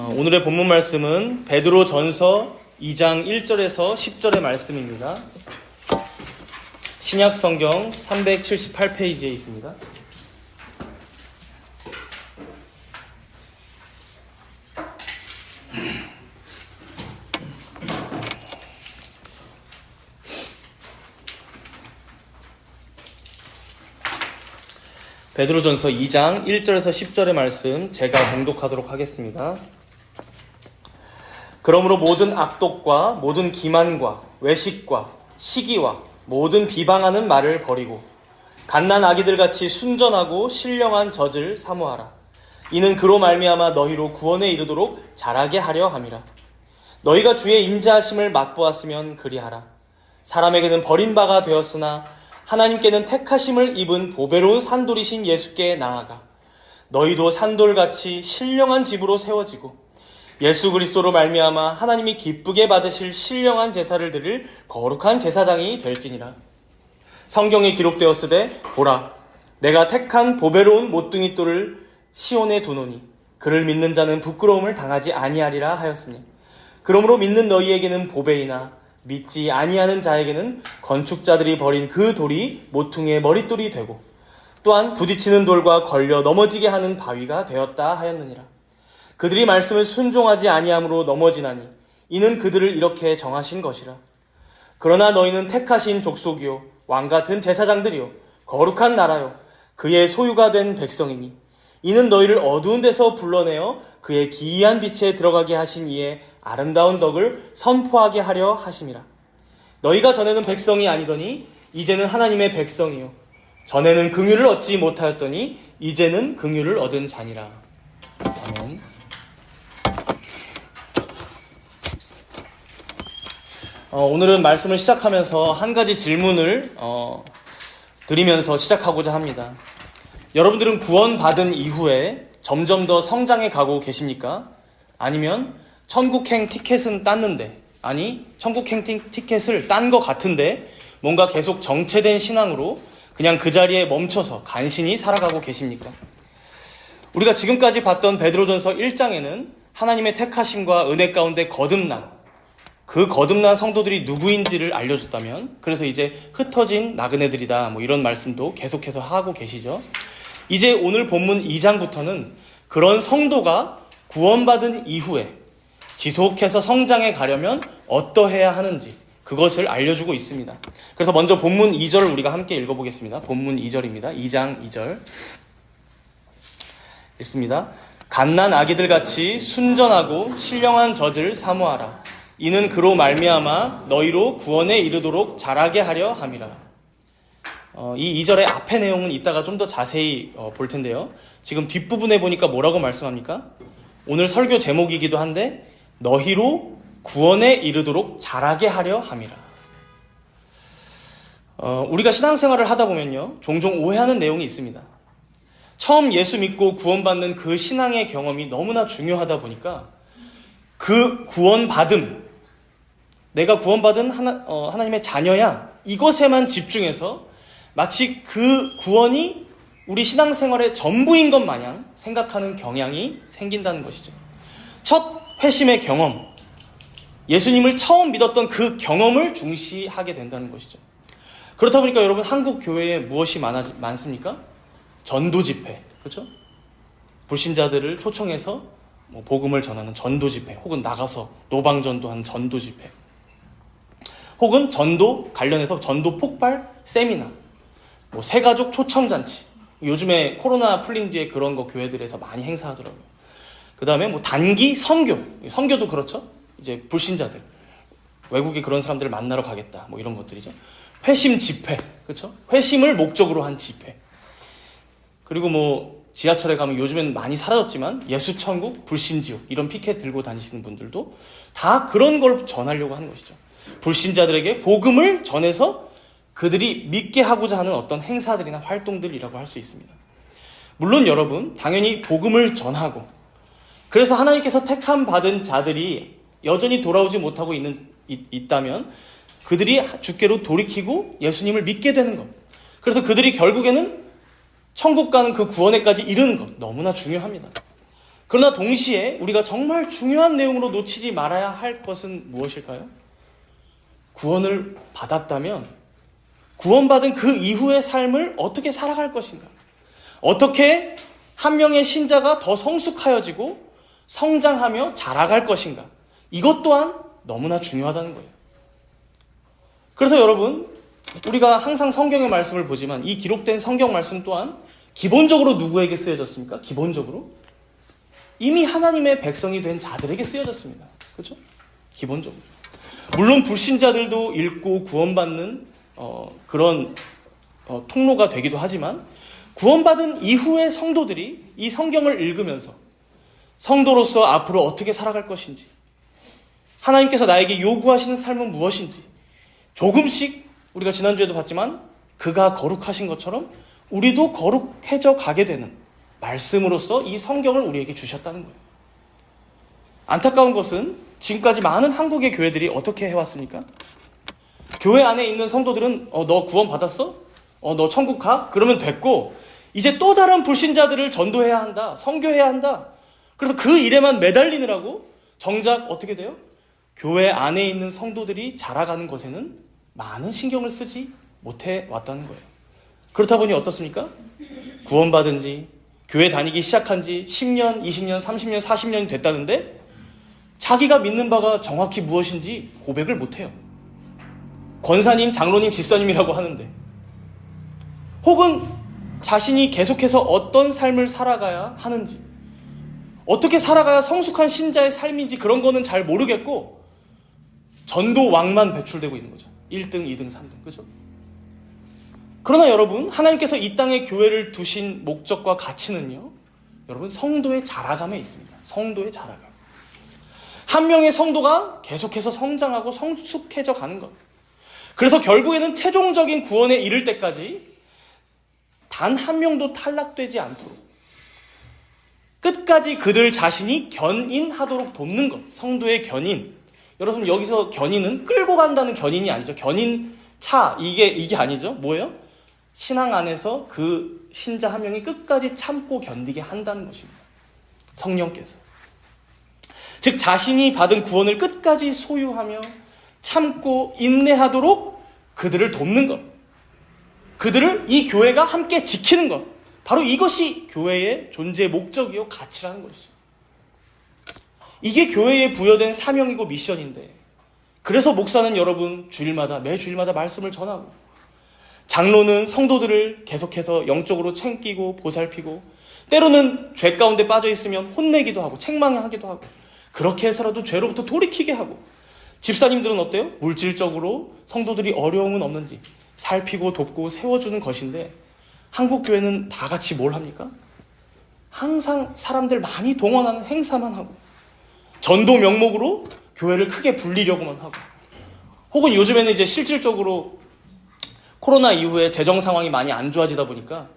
오늘의 본문 말씀은 베드로전서 2장 1절에서 10절의 말씀입니다. 신약 성경 378페이지에 있습니다. 베드로전서 2장 1절에서 10절의 말씀 제가 봉독하도록 하겠습니다. 그러므로 모든 악독과 모든 기만과 외식과 시기와 모든 비방하는 말을 버리고 갓난 아기들같이 순전하고 신령한 젖을 사모하라. 이는 그로 말미암아 너희로 구원에 이르도록 자라게 하려 함이라. 너희가 주의 인자하심을 맛보았으면 그리하라. 사람에게는 버림바가 되었으나 하나님께는 택하심을 입은 보배로운 산돌이신 예수께 나아가 너희도 산돌같이 신령한 집으로 세워지고 예수 그리스도로 말미암아 하나님이 기쁘게 받으실 신령한 제사를 드릴 거룩한 제사장이 될지니라. 성경에 기록되었으되 보라, 내가 택한 보배로운 모퉁이 돌을 시온에 두노니 그를 믿는 자는 부끄러움을 당하지 아니하리라 하였으니, 그러므로 믿는 너희에게는 보배이나 믿지 아니하는 자에게는 건축자들이 버린 그 돌이 모퉁이의 머릿돌이 되고 또한 부딪히는 돌과 걸려 넘어지게 하는 바위가 되었다 하였느니라. 그들이 말씀을 순종하지 아니함으로 넘어지나니 이는 그들을 이렇게 정하신 것이라. 그러나 너희는 택하신 족속이요 왕같은 제사장들이요 거룩한 나라요 그의 소유가 된 백성이니 이는 너희를 어두운 데서 불러내어 그의 기이한 빛에 들어가게 하신 이의 아름다운 덕을 선포하게 하려 하심이라. 너희가 전에는 백성이 아니더니 이제는 하나님의 백성이요 전에는 긍휼을 얻지 못하였더니 이제는 긍휼을 얻은 자니라. 아멘. 오늘은 말씀을 시작하면서 한 가지 질문을 드리면서 시작하고자 합니다. 여러분들은 구원받은 이후에 점점 더 성장해 가고 계십니까? 아니면 천국행 티켓은 땄는데, 아니 천국행 티켓을 딴 것 같은데 뭔가 계속 정체된 신앙으로 그냥 그 자리에 멈춰서 간신히 살아가고 계십니까? 우리가 지금까지 봤던 베드로전서 1장에는 하나님의 택하심과 은혜 가운데 거듭난 그 거듭난 성도들이 누구인지를 알려줬다면, 그래서 이제 흩어진 나그네들이다 뭐 이런 말씀도 계속해서 하고 계시죠. 이제 오늘 본문 2장부터는 그런 성도가 구원받은 이후에 지속해서 성장해 가려면 어떠해야 하는지 그것을 알려주고 있습니다. 그래서 먼저 본문 2절을 우리가 함께 읽어보겠습니다. 본문 2절입니다. 2장 2절 읽습니다. 갓난 아기들같이 순전하고 신령한 젖을 사모하라. 이는 그로 말미암아 너희로 구원에 이르도록 자라게 하려 함이라. 이 2절의 앞의 내용은 이따가 좀 더 자세히 볼 텐데요. 지금 뒷부분에 보니까 뭐라고 말씀합니까? 오늘 설교 제목이기도 한데 너희로 구원에 이르도록 자라게 하려 함이라. 우리가 신앙생활을 하다 보면요, 종종 오해하는 내용이 있습니다. 처음 예수 믿고 구원받는 그 신앙의 경험이 너무나 중요하다 보니까 그 구원받음, 내가 구원받은 하나님의 자녀야, 이것에만 집중해서 마치 그 구원이 우리 신앙생활의 전부인 것 마냥 생각하는 경향이 생긴다는 것이죠. 첫 회심의 경험, 예수님을 처음 믿었던 그 경험을 중시하게 된다는 것이죠. 그렇다 보니까 여러분, 한국 교회에 무엇이 많습니까? 전도 집회, 그렇죠? 불신자들을 초청해서 복음을 전하는 전도 집회, 혹은 나가서 노방전도하는 전도 집회, 혹은 전도 관련해서 전도 폭발 세미나, 새가족 초청잔치. 요즘에 코로나 풀린 뒤에 그런 거 교회들에서 많이 행사하더라고요. 그 다음에 단기 선교도 그렇죠. 이제 불신자들, 외국에 그런 사람들을 만나러 가겠다, 이런 것들이죠. 회심 집회, 그렇죠? 회심을 목적으로 한 집회. 그리고 지하철에 가면 요즘엔 많이 사라졌지만 예수천국, 불신지옥 이런 피켓 들고 다니시는 분들도 다 그런 걸 전하려고 하는 것이죠. 불신자들에게 복음을 전해서 그들이 믿게 하고자 하는 어떤 행사들이나 활동들이라고 할 수 있습니다. 물론 여러분, 당연히 복음을 전하고, 그래서 하나님께서 택함 받은 자들이 여전히 돌아오지 못하고 있다면 그들이 주께로 돌이키고 예수님을 믿게 되는 것, 그래서 그들이 결국에는 천국 가는 그 구원에까지 이르는 것, 너무나 중요합니다. 그러나 동시에 우리가 정말 중요한 내용으로 놓치지 말아야 할 것은 무엇일까요? 구원을 받았다면 구원받은 그 이후의 삶을 어떻게 살아갈 것인가? 어떻게 한 명의 신자가 더 성숙하여지고 성장하며 자라갈 것인가? 이것 또한 너무나 중요하다는 거예요. 그래서 여러분, 우리가 항상 성경의 말씀을 보지만 이 기록된 성경 말씀 또한 기본적으로 누구에게 쓰여졌습니까? 기본적으로 이미 하나님의 백성이 된 자들에게 쓰여졌습니다. 그렇죠? 기본적으로. 물론 불신자들도 읽고 구원받는 그런 통로가 되기도 하지만 구원받은 이후의 성도들이 이 성경을 읽으면서 성도로서 앞으로 어떻게 살아갈 것인지, 하나님께서 나에게 요구하시는 삶은 무엇인지 조금씩 우리가 지난주에도 봤지만 그가 거룩하신 것처럼 우리도 거룩해져 가게 되는 말씀으로서 이 성경을 우리에게 주셨다는 거예요. 안타까운 것은 지금까지 많은 한국의 교회들이 어떻게 해왔습니까? 교회 안에 있는 성도들은 너 구원 받았어? 너 천국 가? 그러면 됐고 이제 또 다른 불신자들을 전도해야 한다. 선교해야 한다. 그래서 그 일에만 매달리느라고 정작 어떻게 돼요? 교회 안에 있는 성도들이 자라가는 것에는 많은 신경을 쓰지 못해 왔다는 거예요. 그렇다 보니 어떻습니까? 구원받은 지, 교회 다니기 시작한 지 10년, 20년, 30년, 40년이 됐다는데 자기가 믿는 바가 정확히 무엇인지 고백을 못해요. 권사님, 장로님, 집사님이라고 하는데, 혹은 자신이 계속해서 어떤 삶을 살아가야 하는지, 어떻게 살아가야 성숙한 신자의 삶인지 그런 거는 잘 모르겠고 전도왕만 배출되고 있는 거죠. 1등, 2등, 3등. 그죠? 그러나 여러분, 하나님께서 이 땅에 교회를 두신 목적과 가치는요, 여러분, 성도의 자라감에 있습니다. 성도의 자라감. 한 명의 성도가 계속해서 성장하고 성숙해져 가는 것. 그래서 결국에는 최종적인 구원에 이를 때까지 단 한 명도 탈락되지 않도록 끝까지 그들 자신이 견인하도록 돕는 것. 성도의 견인. 여러분, 여기서 견인은 끌고 간다는 견인이 아니죠. 견인차, 이게 아니죠. 뭐예요? 신앙 안에서 그 신자 한 명이 끝까지 참고 견디게 한다는 것입니다. 성령께서. 즉 자신이 받은 구원을 끝까지 소유하며 참고 인내하도록 그들을 돕는 것. 그들을 이 교회가 함께 지키는 것. 바로 이것이 교회의 존재의 목적이요 가치라는 것이죠. 이게 교회에 부여된 사명이고 미션인데, 그래서 목사는 여러분 매 주일마다 말씀을 전하고, 장로는 성도들을 계속해서 영적으로 챙기고 보살피고, 때로는 죄 가운데 빠져 있으면 혼내기도 하고 책망하기도 하고, 그렇게 해서라도 죄로부터 돌이키게 하고, 집사님들은 어때요? 물질적으로 성도들이 어려움은 없는지 살피고 돕고 세워주는 것인데, 한국 교회는 다 같이 뭘 합니까? 항상 사람들 많이 동원하는 행사만 하고, 전도 명목으로 교회를 크게 불리려고만 하고, 혹은 요즘에는 이제 실질적으로 코로나 이후에 재정 상황이 많이 안 좋아지다 보니까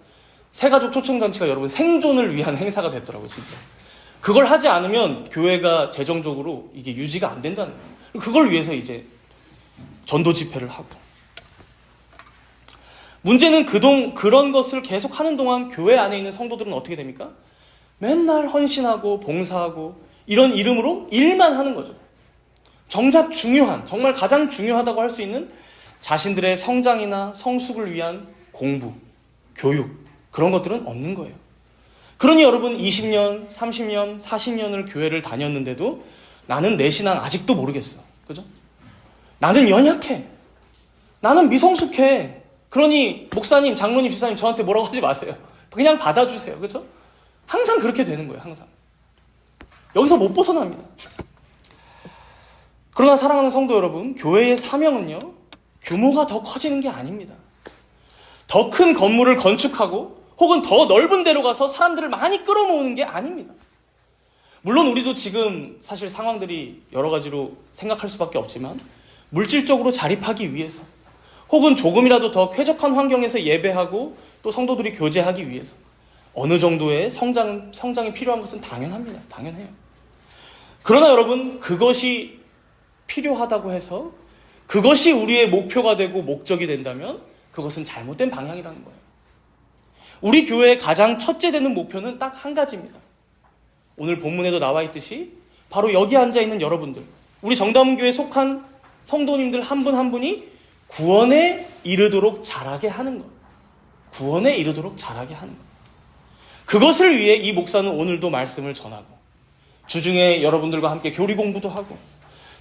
새가족 초청잔치가 여러분 생존을 위한 행사가 됐더라고요, 진짜. 그걸 하지 않으면 교회가 재정적으로 이게 유지가 안 된다는 거예요. 그걸 위해서 이제 전도 집회를 하고. 문제는 그런 것을 계속 하는 동안 교회 안에 있는 성도들은 어떻게 됩니까? 맨날 헌신하고 봉사하고 이런 이름으로 일만 하는 거죠. 정작 정말 가장 중요하다고 할 수 있는 자신들의 성장이나 성숙을 위한 공부, 교육, 그런 것들은 없는 거예요. 그러니 여러분 20년, 30년, 40년을 교회를 다녔는데도 나는 내 신앙 아직도 모르겠어. 그죠? 나는 연약해. 나는 미성숙해. 그러니 목사님, 장로님, 집사님 저한테 뭐라고 하지 마세요. 그냥 받아주세요. 그죠? 항상 그렇게 되는 거예요. 항상. 여기서 못 벗어납니다. 그러나 사랑하는 성도 여러분, 교회의 사명은요, 규모가 더 커지는 게 아닙니다. 더 큰 건물을 건축하고 혹은 더 넓은 데로 가서 사람들을 많이 끌어모으는 게 아닙니다. 물론 우리도 지금 사실 상황들이 여러 가지로 생각할 수밖에 없지만 물질적으로 자립하기 위해서 혹은 조금이라도 더 쾌적한 환경에서 예배하고 또 성도들이 교제하기 위해서 어느 정도의 성장이 필요한 것은 당연합니다. 당연해요. 그러나 여러분, 그것이 필요하다고 해서 그것이 우리의 목표가 되고 목적이 된다면 그것은 잘못된 방향이라는 거예요. 우리 교회의 가장 첫째 되는 목표는 딱 한 가지입니다. 오늘 본문에도 나와 있듯이 바로 여기 앉아있는 여러분들, 우리 정다문교에 속한 성도님들 한 분 한 분이 구원에 이르도록 자라게 하는 것. 구원에 이르도록 자라게 하는 것. 그것을 위해 이 목사는 오늘도 말씀을 전하고, 주중에 여러분들과 함께 교리 공부도 하고,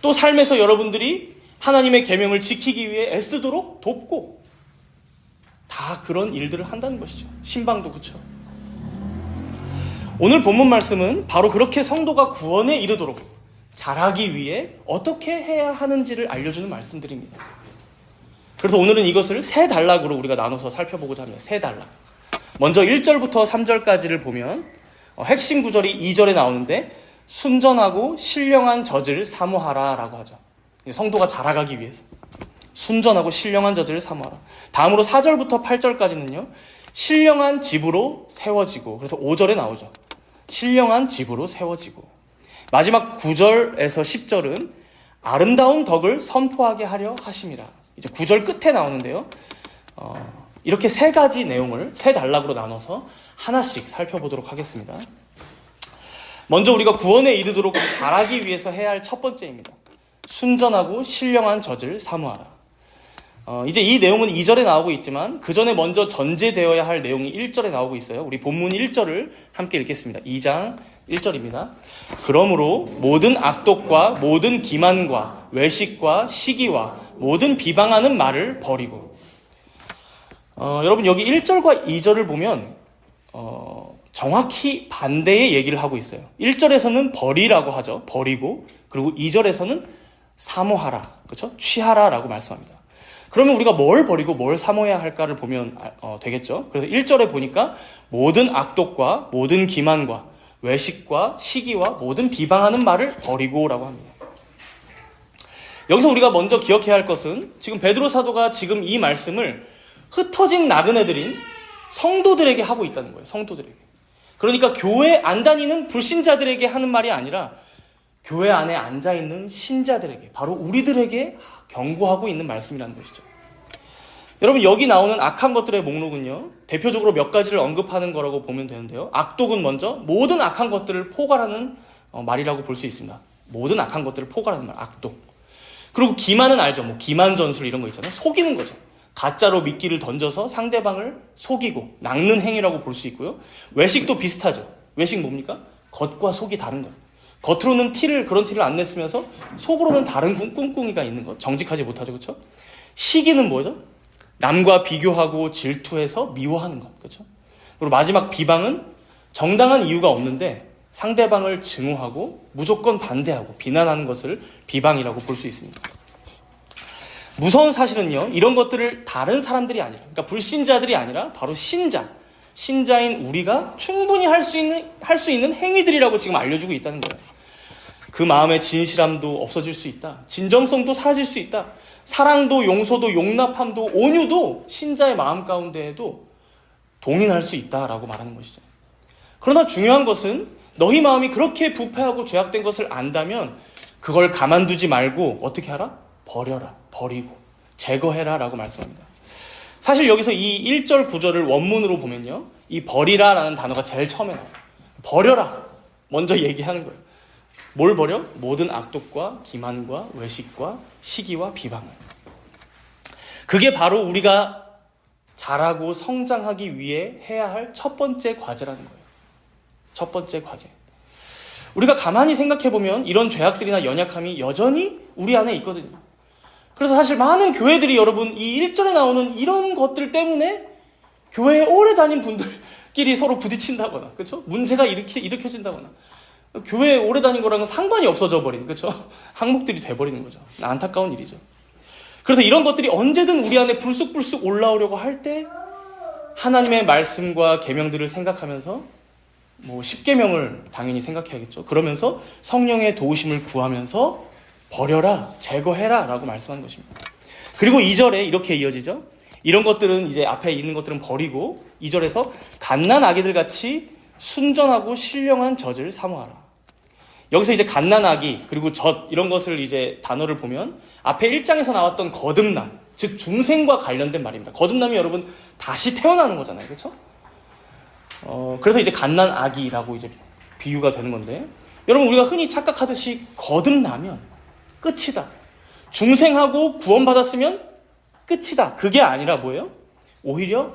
또 삶에서 여러분들이 하나님의 계명을 지키기 위해 애쓰도록 돕고, 다 그런 일들을 한다는 것이죠. 신방도 그렇죠. 오늘 본문 말씀은 바로 그렇게 성도가 구원에 이르도록 자라기 위해 어떻게 해야 하는지를 알려주는 말씀들입니다. 그래서 오늘은 이것을 세 단락으로 우리가 나눠서 살펴보고자 합니다. 세 단락. 먼저 1절부터 3절까지를 보면 핵심 구절이 2절에 나오는데, 순전하고 신령한 젖을 사모하라 라고 하죠. 성도가 자라가기 위해서 순전하고 신령한 젖을 사모하라. 다음으로 4절부터 8절까지는요, 신령한 집으로 세워지고, 그래서 5절에 나오죠. 신령한 집으로 세워지고, 마지막 9절에서 10절은 아름다운 덕을 선포하게 하려 하심이라. 이제 9절 끝에 나오는데요, 이렇게 세 가지 내용을 세 단락으로 나눠서 하나씩 살펴보도록 하겠습니다. 먼저 우리가 구원에 이르도록 자라기 위해서 해야 할 첫 번째입니다. 순전하고 신령한 젖을 사모하라. 이제 이 내용은 2절에 나오고 있지만 그 전에 먼저 전제되어야 할 내용이 1절에 나오고 있어요. 우리 본문 1절을 함께 읽겠습니다. 2장 1절입니다. 그러므로 모든 악독과 모든 기만과 외식과 시기와 모든 비방하는 말을 버리고. 여러분, 여기 1절과 2절을 보면 정확히 반대의 얘기를 하고 있어요. 1절에서는 버리라고 하죠. 버리고. 그리고 2절에서는 사모하라, 그렇죠? 취하라 라고 말씀합니다. 그러면 우리가 뭘 버리고 뭘 사모해야 할까를 보면 되겠죠. 그래서 1절에 보니까 모든 악독과 모든 기만과 외식과 시기와 모든 비방하는 말을 버리고 라고 합니다. 여기서 우리가 먼저 기억해야 할 것은, 지금 베드로 사도가 지금 이 말씀을 흩어진 나그네들인 성도들에게 하고 있다는 거예요. 성도들에게. 그러니까 교회 안 다니는 불신자들에게 하는 말이 아니라 교회 안에 앉아있는 신자들에게, 바로 우리들에게 경고하고 있는 말씀이라는 것이죠. 여러분, 여기 나오는 악한 것들의 목록은요, 대표적으로 몇 가지를 언급하는 거라고 보면 되는데요. 악독은 먼저 모든 악한 것들을 포괄하는 말이라고 볼 수 있습니다. 모든 악한 것들을 포괄하는 말, 악독. 그리고 기만은 알죠. 뭐 기만 전술 이런 거 있잖아요. 속이는 거죠. 가짜로 미끼를 던져서 상대방을 속이고 낚는 행위라고 볼 수 있고요. 외식도 비슷하죠. 외식 뭡니까? 겉과 속이 다른 거예요. 겉으로는 그런 티를 안 냈으면서 속으로는 다른 꿍꿍이가 있는 것. 정직하지 못하죠. 그렇죠? 시기는 뭐죠? 남과 비교하고 질투해서 미워하는 것. 그렇죠? 그리고 마지막 비방은 정당한 이유가 없는데 상대방을 증오하고 무조건 반대하고 비난하는 것을 비방이라고 볼 수 있습니다. 무서운 사실은요, 이런 것들을 다른 사람들이 아니라, 그러니까 불신자들이 아니라 바로 신자인 우리가 충분히 할 수 있는 행위들이라고 지금 알려주고 있다는 거예요. 그 마음의 진실함도 없어질 수 있다. 진정성도 사라질 수 있다. 사랑도 용서도 용납함도 온유도 신자의 마음 가운데에도 동인할 수 있다라고 말하는 것이죠. 그러나 중요한 것은 너희 마음이 그렇게 부패하고 죄악된 것을 안다면 그걸 가만두지 말고 어떻게 하라? 버려라. 버리고 제거해라 라고 말씀합니다. 사실 여기서 이 1절 9절을 원문으로 보면요, 이 버리라 라는 단어가 제일 처음에 나와요. 버려라 먼저 얘기하는 거예요. 뭘 버려? 모든 악독과 기만과 외식과 시기와 비방을. 그게 바로 우리가 자라고 성장하기 위해 해야 할 첫 번째 과제라는 거예요. 첫 번째 과제. 우리가 가만히 생각해보면 이런 죄악들이나 연약함이 여전히 우리 안에 있거든요. 그래서 사실 많은 교회들이, 여러분, 이 1절에 나오는 이런 것들 때문에 교회에 오래 다닌 분들끼리 서로 부딪힌다거나, 그렇죠? 문제가 일으켜진다거나, 교회에 오래 다닌 거랑은 상관이 없어져 버리는, 그렇죠? 항목들이 돼버리는 거죠. 안타까운 일이죠. 그래서 이런 것들이 언제든 우리 안에 불쑥불쑥 올라오려고 할 때 하나님의 말씀과 계명들을 생각하면서, 뭐 10계명을 당연히 생각해야겠죠. 그러면서 성령의 도우심을 구하면서 버려라, 제거해라 라고 말씀한 것입니다. 그리고 2절에 이렇게 이어지죠. 이런 것들은, 이제 앞에 있는 것들은 버리고 2절에서 갓난 아기들 같이 순전하고 신령한 젖을 사모하라. 여기서 이제 갓난 아기 그리고 젖, 이런 것을 이제 단어를 보면 앞에 1장에서 나왔던 거듭남, 즉 중생과 관련된 말입니다. 거듭남이 여러분 다시 태어나는 거잖아요. 그렇죠? 그래서 이제 갓난 아기라고 이제 비유가 되는 건데, 여러분 우리가 흔히 착각하듯이 거듭나면 끝이다, 중생하고 구원받았으면 끝이다, 그게 아니라 뭐예요? 오히려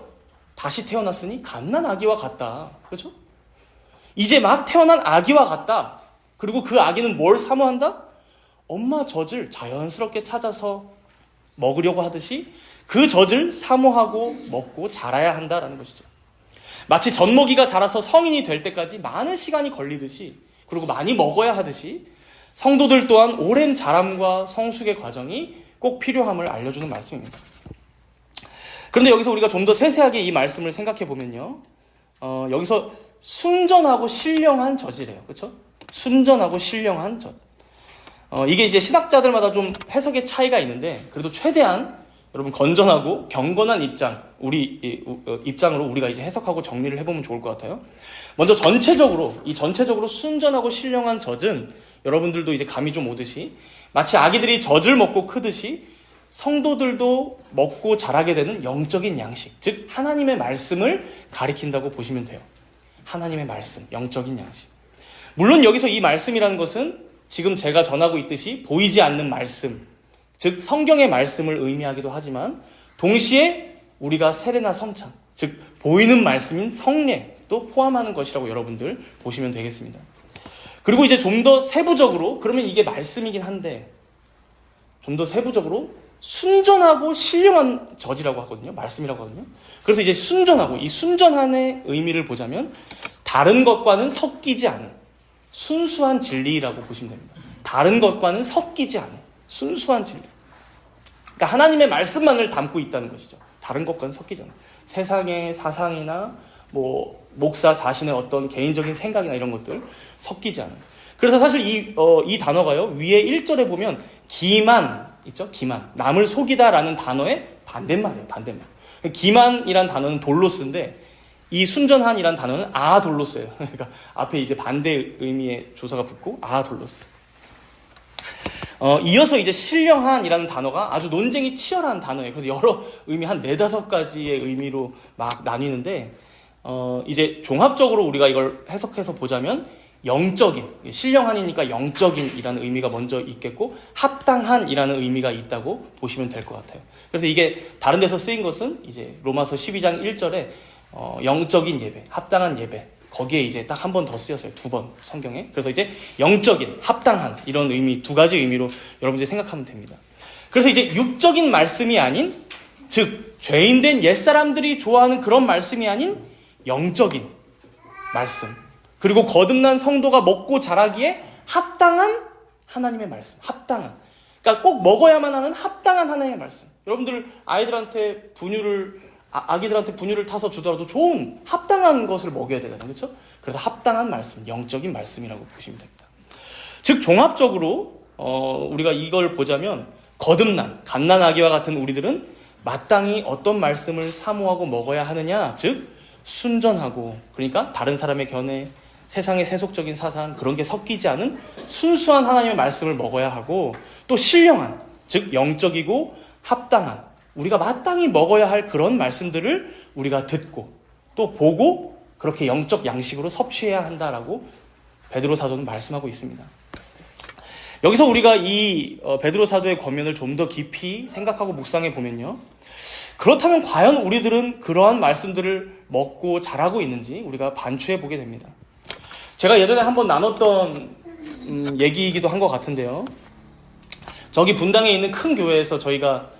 다시 태어났으니 갓난 아기와 같다. 그렇죠? 이제 막 태어난 아기와 같다. 그리고 그 아기는 뭘 사모한다? 엄마 젖을 자연스럽게 찾아서 먹으려고 하듯이 그 젖을 사모하고 먹고 자라야 한다라는 것이죠. 마치 젖먹이가 자라서 성인이 될 때까지 많은 시간이 걸리듯이, 그리고 많이 먹어야 하듯이 성도들 또한 오랜 자람과 성숙의 과정이 꼭 필요함을 알려주는 말씀입니다. 그런데 여기서 우리가 좀 더 세세하게 이 말씀을 생각해 보면요, 여기서 순전하고 신령한 젖이래요. 그렇죠? 순전하고 신령한 젖. 이게 이제 신학자들마다 좀 해석의 차이가 있는데, 그래도 최대한 여러분 건전하고 경건한 입장으로 우리가 이제 해석하고 정리를 해보면 좋을 것 같아요. 먼저 전체적으로 순전하고 신령한 젖은 여러분들도 이제 감이 좀 오듯이, 마치 아기들이 젖을 먹고 크듯이 성도들도 먹고 자라게 되는 영적인 양식, 즉 하나님의 말씀을 가리킨다고 보시면 돼요. 하나님의 말씀, 영적인 양식. 물론 여기서 이 말씀이라는 것은 지금 제가 전하고 있듯이 보이지 않는 말씀, 즉 성경의 말씀을 의미하기도 하지만, 동시에 우리가 세례나 성찬, 즉 보이는 말씀인 성례도 포함하는 것이라고 여러분들 보시면 되겠습니다. 그리고 이제 좀 더 세부적으로, 그러면 이게 말씀이긴 한데 좀 더 세부적으로 순전하고 신령한 젖이라고 하거든요. 말씀이라고 하거든요. 그래서 이제 순전하고, 이 순전한의 의미를 보자면 다른 것과는 섞이지 않은 순수한 진리라고 보시면 됩니다. 다른 것과는 섞이지 않은 순수한 진리. 그러니까 하나님의 말씀만을 담고 있다는 것이죠. 다른 것과는 섞이지 않은. 세상의 사상이나 목사 자신의 어떤 개인적인 생각이나 이런 것들 섞이지 않은. 그래서 사실 이 단어가요, 위에 1절에 보면 기만 있죠? 기만. 남을 속이다라는 단어의 반대말이에요. 반대말. 기만이란 단어는 돌로스인데, 이 순전한이란 단어는 아돌로스예요. 그러니까 앞에 이제 반대 의미의 조사가 붙고 아돌로스. 이어서 이제 신령한이라는 단어가 아주 논쟁이 치열한 단어예요. 그래서 여러 의미, 한 4-5가지의 의미로 막 나뉘는데, 이제 종합적으로 우리가 이걸 해석해서 보자면 영적인, 신령한이니까 영적인이라는 의미가 먼저 있겠고, 합당한이라는 의미가 있다고 보시면 될 것 같아요. 그래서 이게 다른 데서 쓰인 것은 이제 로마서 12장 1절에 영적인 예배, 합당한 예배, 거기에 이제 딱 한 번 더 쓰였어요. 2번 성경에. 그래서 이제 영적인, 합당한 이런 의미, 2가지 의미로 여러분들이 생각하면 됩니다. 그래서 이제 육적인 말씀이 아닌, 즉 죄인된 옛사람들이 좋아하는 그런 말씀이 아닌 영적인 말씀, 그리고 거듭난 성도가 먹고 자라기에 합당한 하나님의 말씀, 합당한. 그러니까 꼭 먹어야만 하는 합당한 하나님의 말씀. 여러분들 아기들한테 분유를 타서 주더라도 좋은 합당한 것을 먹여야 되잖아요. 그렇죠? 그래서 합당한 말씀, 영적인 말씀이라고 보시면 됩니다. 즉 종합적으로 우리가 이걸 보자면 거듭난 갓난 아기와 같은 우리들은 마땅히 어떤 말씀을 사모하고 먹어야 하느냐, 즉 순전하고, 그러니까 다른 사람의 견해, 세상의 세속적인 사상, 그런 게 섞이지 않은 순수한 하나님의 말씀을 먹어야 하고, 또 신령한, 즉 영적이고 합당한, 우리가 마땅히 먹어야 할 그런 말씀들을 우리가 듣고 또 보고 그렇게 영적 양식으로 섭취해야 한다라고 베드로 사도는 말씀하고 있습니다. 여기서 우리가 이 베드로 사도의 권면을 좀 더 깊이 생각하고 묵상해 보면요, 그렇다면 과연 우리들은 그러한 말씀들을 먹고 자라고 있는지 우리가 반추해 보게 됩니다. 제가 예전에 한번 나눴던 얘기이기도 한 것 같은데요, 저기 분당에 있는 큰 교회에서 저희가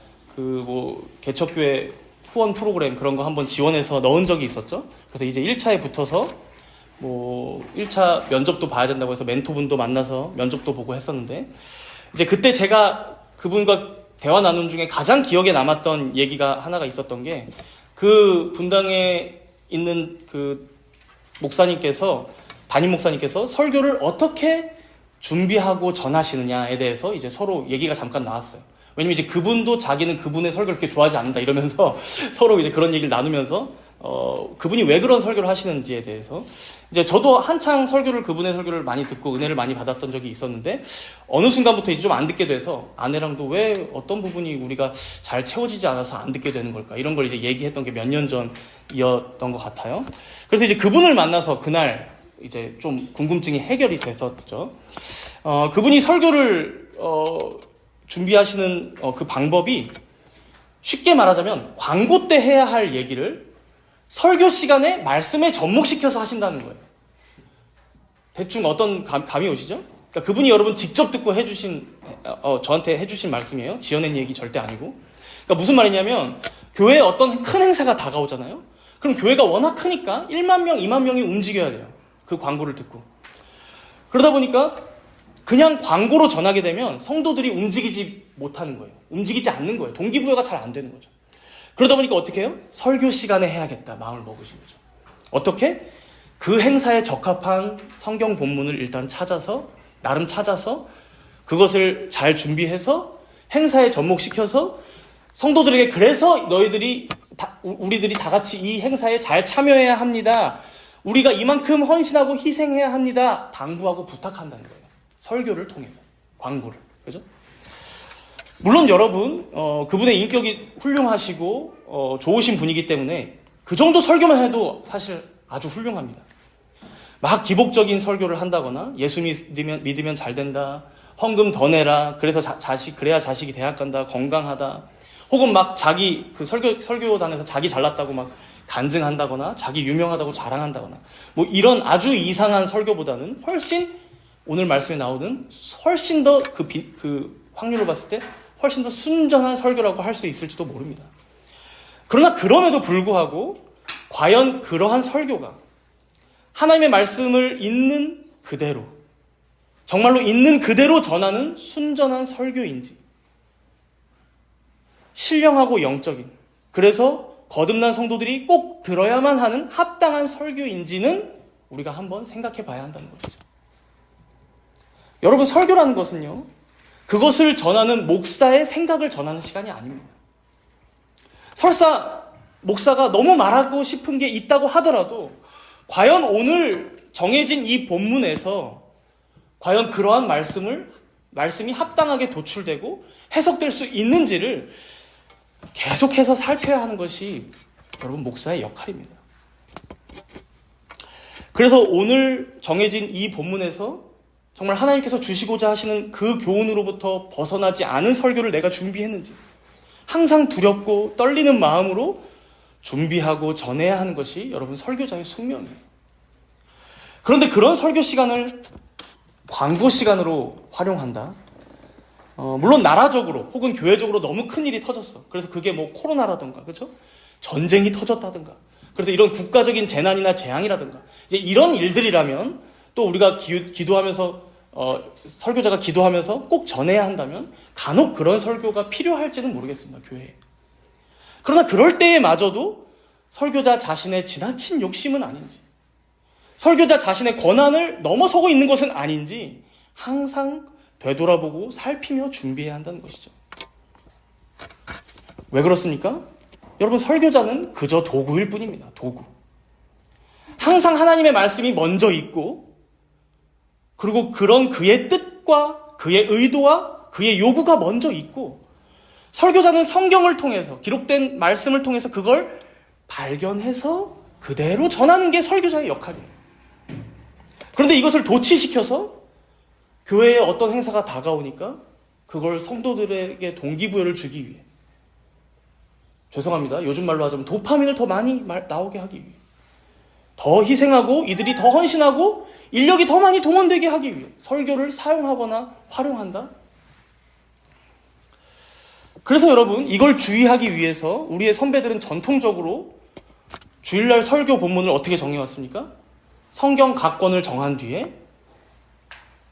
개척교회 후원 프로그램 그런 거 한번 지원해서 넣은 적이 있었죠. 그래서 이제 1차에 붙어서 1차 면접도 봐야 된다고 해서 멘토분도 만나서 면접도 보고 했었는데, 이제 그때 제가 그분과 대화 나눈 중에 가장 기억에 남았던 얘기가 하나가 있었던 게, 그 분당에 있는 그 담임 목사님께서 설교를 어떻게 준비하고 전하시느냐에 대해서 이제 서로 얘기가 잠깐 나왔어요. 왜냐면 이제 그분도 자기는 그분의 설교를 그렇게 좋아하지 않는다 이러면서 서로 이제 그런 얘기를 나누면서 그분이 왜 그런 설교를 하시는지에 대해서, 이제 저도 한창 그분의 설교를 많이 듣고 은혜를 많이 받았던 적이 있었는데, 어느 순간부터 이제 좀 안 듣게 돼서 아내랑도 왜 어떤 부분이 우리가 잘 채워지지 않아서 안 듣게 되는 걸까, 이런 걸 이제 얘기했던 게 몇 년 전이었던 것 같아요. 그래서 이제 그분을 만나서 그날 이제 좀 궁금증이 해결이 됐었죠. 그분이 설교를 준비하시는 그 방법이 쉽게 말하자면 광고 때 해야 할 얘기를 설교 시간에 말씀에 접목시켜서 하신다는 거예요. 대충 어떤 감이 오시죠? 그러니까 그분이 여러분 직접 듣고 저한테 해주신 말씀이에요. 지어낸 얘기 절대 아니고. 그러니까 무슨 말이냐면 교회에 어떤 큰 행사가 다가오잖아요. 그럼 교회가 워낙 크니까 1만 명, 2만 명이 움직여야 돼요. 그 광고를 듣고. 그러다 보니까 그냥 광고로 전하게 되면 성도들이 움직이지 못하는 거예요. 움직이지 않는 거예요. 동기부여가 잘 안 되는 거죠. 그러다 보니까 어떻게 해요? 설교 시간에 해야겠다 마음을 먹으신 거죠. 어떻게? 그 행사에 적합한 성경 본문을 일단 나름 찾아서 그것을 잘 준비해서 행사에 접목시켜서 성도들에게 그래서 우리들이 다 같이 이 행사에 잘 참여해야 합니다. 우리가 이만큼 헌신하고 희생해야 합니다. 당부하고 부탁한다는 거예요. 설교를 통해서. 광고를. 그죠? 물론 여러분, 그분의 인격이 훌륭하시고, 좋으신 분이기 때문에 그 정도 설교만 해도 사실 아주 훌륭합니다. 막 기복적인 설교를 한다거나, 예수 믿으면 잘 된다, 헌금 더 내라, 그래서 그래야 자식이 대학 간다, 건강하다, 혹은 막 자기, 설교단에서 자기 잘났다고 막 간증한다거나, 자기 유명하다고 자랑한다거나, 뭐 이런 아주 이상한 설교보다는 훨씬, 오늘 말씀에 나오는 훨씬 더 그 확률로 봤을 때 훨씬 더 순전한 설교라고 할 수 있을지도 모릅니다. 그러나 그럼에도 불구하고 과연 그러한 설교가 하나님의 말씀을 있는 그대로 정말로 있는 그대로 전하는 순전한 설교인지 신령하고 영적인 그래서 거듭난 성도들이 꼭 들어야만 하는 합당한 설교인지는 우리가 한번 생각해 봐야 한다는 것이죠. 여러분 설교라는 것은요. 그것을 전하는 목사의 생각을 전하는 시간이 아닙니다. 설사 목사가 너무 말하고 싶은 게 있다고 하더라도 과연 오늘 정해진 이 본문에서 과연 그러한 말씀이 합당하게 도출되고 해석될 수 있는지를 계속해서 살펴야 하는 것이 여러분 목사의 역할입니다. 그래서 오늘 정해진 이 본문에서 정말 하나님께서 주시고자 하시는 그 교훈으로부터 벗어나지 않은 설교를 내가 준비했는지 항상 두렵고 떨리는 마음으로 준비하고 전해야 하는 것이 여러분 설교자의 숙명이에요. 그런데 그런 설교 시간을 광고 시간으로 활용한다. 물론 나라적으로 혹은 교회적으로 너무 큰 일이 터졌어. 그래서 그게 뭐 코로나라든가 그렇죠? 전쟁이 터졌다든가 그래서 이런 국가적인 재난이나 재앙이라든가 이제 이런 일들이라면 또 우리가 기도하면서 설교자가 기도하면서 꼭 전해야 한다면 간혹 그런 설교가 필요할지는 모르겠습니다. 교회에. 그러나 그럴 때에마저도 설교자 자신의 지나친 욕심은 아닌지 설교자 자신의 권한을 넘어서고 있는 것은 아닌지 항상 되돌아보고 살피며 준비해야 한다는 것이죠. 왜 그렇습니까? 여러분 설교자는 그저 도구일 뿐입니다. 도구. 항상 하나님의 말씀이 먼저 있고 그리고 그런 그의 뜻과 그의 의도와 그의 요구가 먼저 있고 설교자는 성경을 통해서 기록된 말씀을 통해서 그걸 발견해서 그대로 전하는 게 설교자의 역할이에요. 그런데 이것을 도취시켜서 교회에 어떤 행사가 다가오니까 그걸 성도들에게 동기부여를 주기 위해 죄송합니다. 요즘 말로 하자면 도파민을 더 많이 나오게 하기 위해 더 희생하고 이들이 더 헌신하고 인력이 더 많이 동원되게 하기 위해 설교를 사용하거나 활용한다. 그래서 여러분 이걸 주의하기 위해서 우리의 선배들은 전통적으로 주일날 설교 본문을 어떻게 정해왔습니까? 성경 각권을 정한 뒤에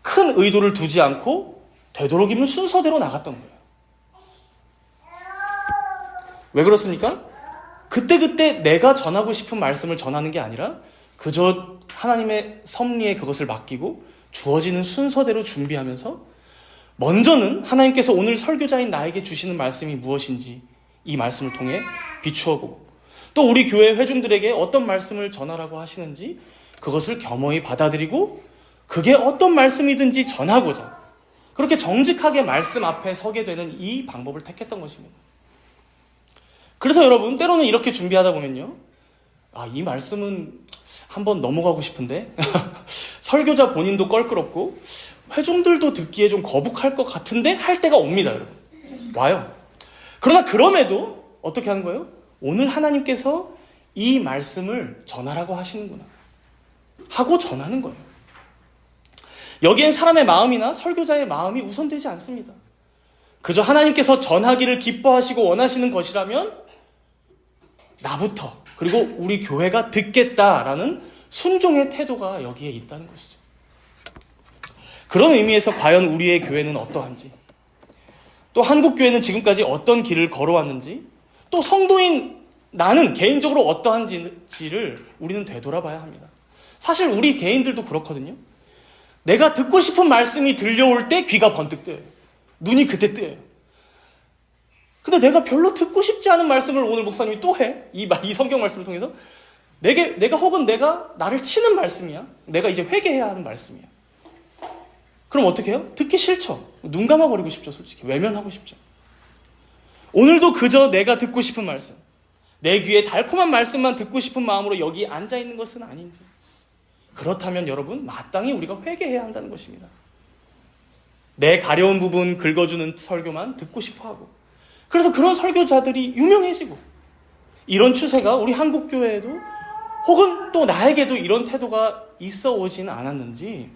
큰 의도를 두지 않고 되도록이면 순서대로 나갔던 거예요. 왜 그렇습니까? 그때그때 내가 전하고 싶은 말씀을 전하는 게 아니라 그저 하나님의 섭리에 그것을 맡기고 주어지는 순서대로 준비하면서 먼저는 하나님께서 오늘 설교자인 나에게 주시는 말씀이 무엇인지 이 말씀을 통해 비추어 보고 또 우리 교회 회중들에게 어떤 말씀을 전하라고 하시는지 그것을 겸허히 받아들이고 그게 어떤 말씀이든지 전하고자 그렇게 정직하게 말씀 앞에 서게 되는 이 방법을 택했던 것입니다. 그래서 여러분 때로는 이렇게 준비하다 보면요 이 말씀은 한번 넘어가고 싶은데 설교자 본인도 껄끄럽고 회중들도 듣기에 좀 거북할 것 같은데 할 때가 옵니다, 여러분. 와요. 그러나 그럼에도 어떻게 하는 거예요? 오늘 하나님께서 이 말씀을 전하라고 하시는구나 하고 전하는 거예요. 여기엔 사람의 마음이나 설교자의 마음이 우선되지 않습니다. 그저 하나님께서 전하기를 기뻐하시고 원하시는 것이라면 나부터 그리고 우리 교회가 듣겠다라는 순종의 태도가 여기에 있다는 것이죠. 그런 의미에서 과연 우리의 교회는 어떠한지, 또 한국교회는 지금까지 어떤 길을 걸어왔는지, 또 성도인 나는 개인적으로 어떠한지를 우리는 되돌아봐야 합니다. 사실 우리 개인들도 그렇거든요. 내가 듣고 싶은 말씀이 들려올 때 귀가 번뜩 뜨여요. 눈이 그때 뜨여요. 근데 내가 별로 듣고 싶지 않은 말씀을 오늘 목사님이 또 해. 이 성경 말씀을 통해서 내가 나를 치는 말씀이야. 내가 이제 회개해야 하는 말씀이야. 그럼 어떻게 해요? 듣기 싫죠. 눈 감아버리고 싶죠, 솔직히. 외면하고 싶죠. 오늘도 그저 내가 듣고 싶은 말씀, 내 귀에 달콤한 말씀만 듣고 싶은 마음으로 여기 앉아있는 것은 아닌지. 그렇다면 여러분, 마땅히 우리가 회개해야 한다는 것입니다. 내 가려운 부분 긁어주는 설교만 듣고 싶어하고, 그래서 그런 설교자들이 유명해지고, 이런 추세가 우리 한국교회에도 혹은 또 나에게도 이런 태도가 있어 오지는 않았는지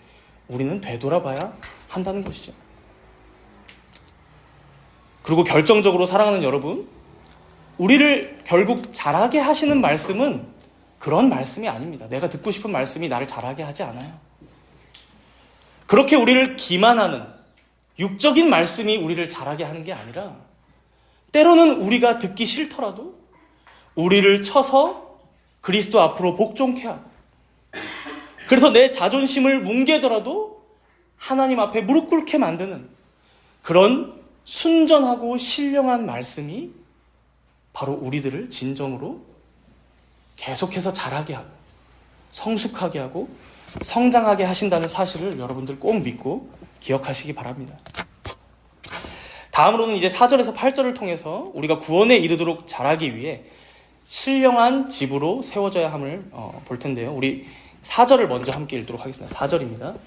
우리는 되돌아봐야 한다는 것이죠. 그리고 결정적으로 사랑하는 여러분, 우리를 결국 자라게 하시는 말씀은 그런 말씀이 아닙니다. 내가 듣고 싶은 말씀이 나를 자라게 하지 않아요. 그렇게 우리를 기만하는 육적인 말씀이 우리를 자라게 하는 게 아니라, 때로는 우리가 듣기 싫더라도 우리를 쳐서 그리스도 앞으로 복종케 하고, 그래서 내 자존심을 뭉개더라도 하나님 앞에 무릎 꿇게 만드는 그런 순전하고 신령한 말씀이 바로 우리들을 진정으로 계속해서 자라게 하고 성숙하게 하고 성장하게 하신다는 사실을 여러분들 꼭 믿고 기억하시기 바랍니다. 다음으로는 이제 4절에서 8절을 통해서 우리가 구원에 이르도록 자라기 위해 신령한 집으로 세워져야 함을 볼 텐데요. 우리 4절을 먼저 함께 읽도록 하겠습니다. 4절입니다.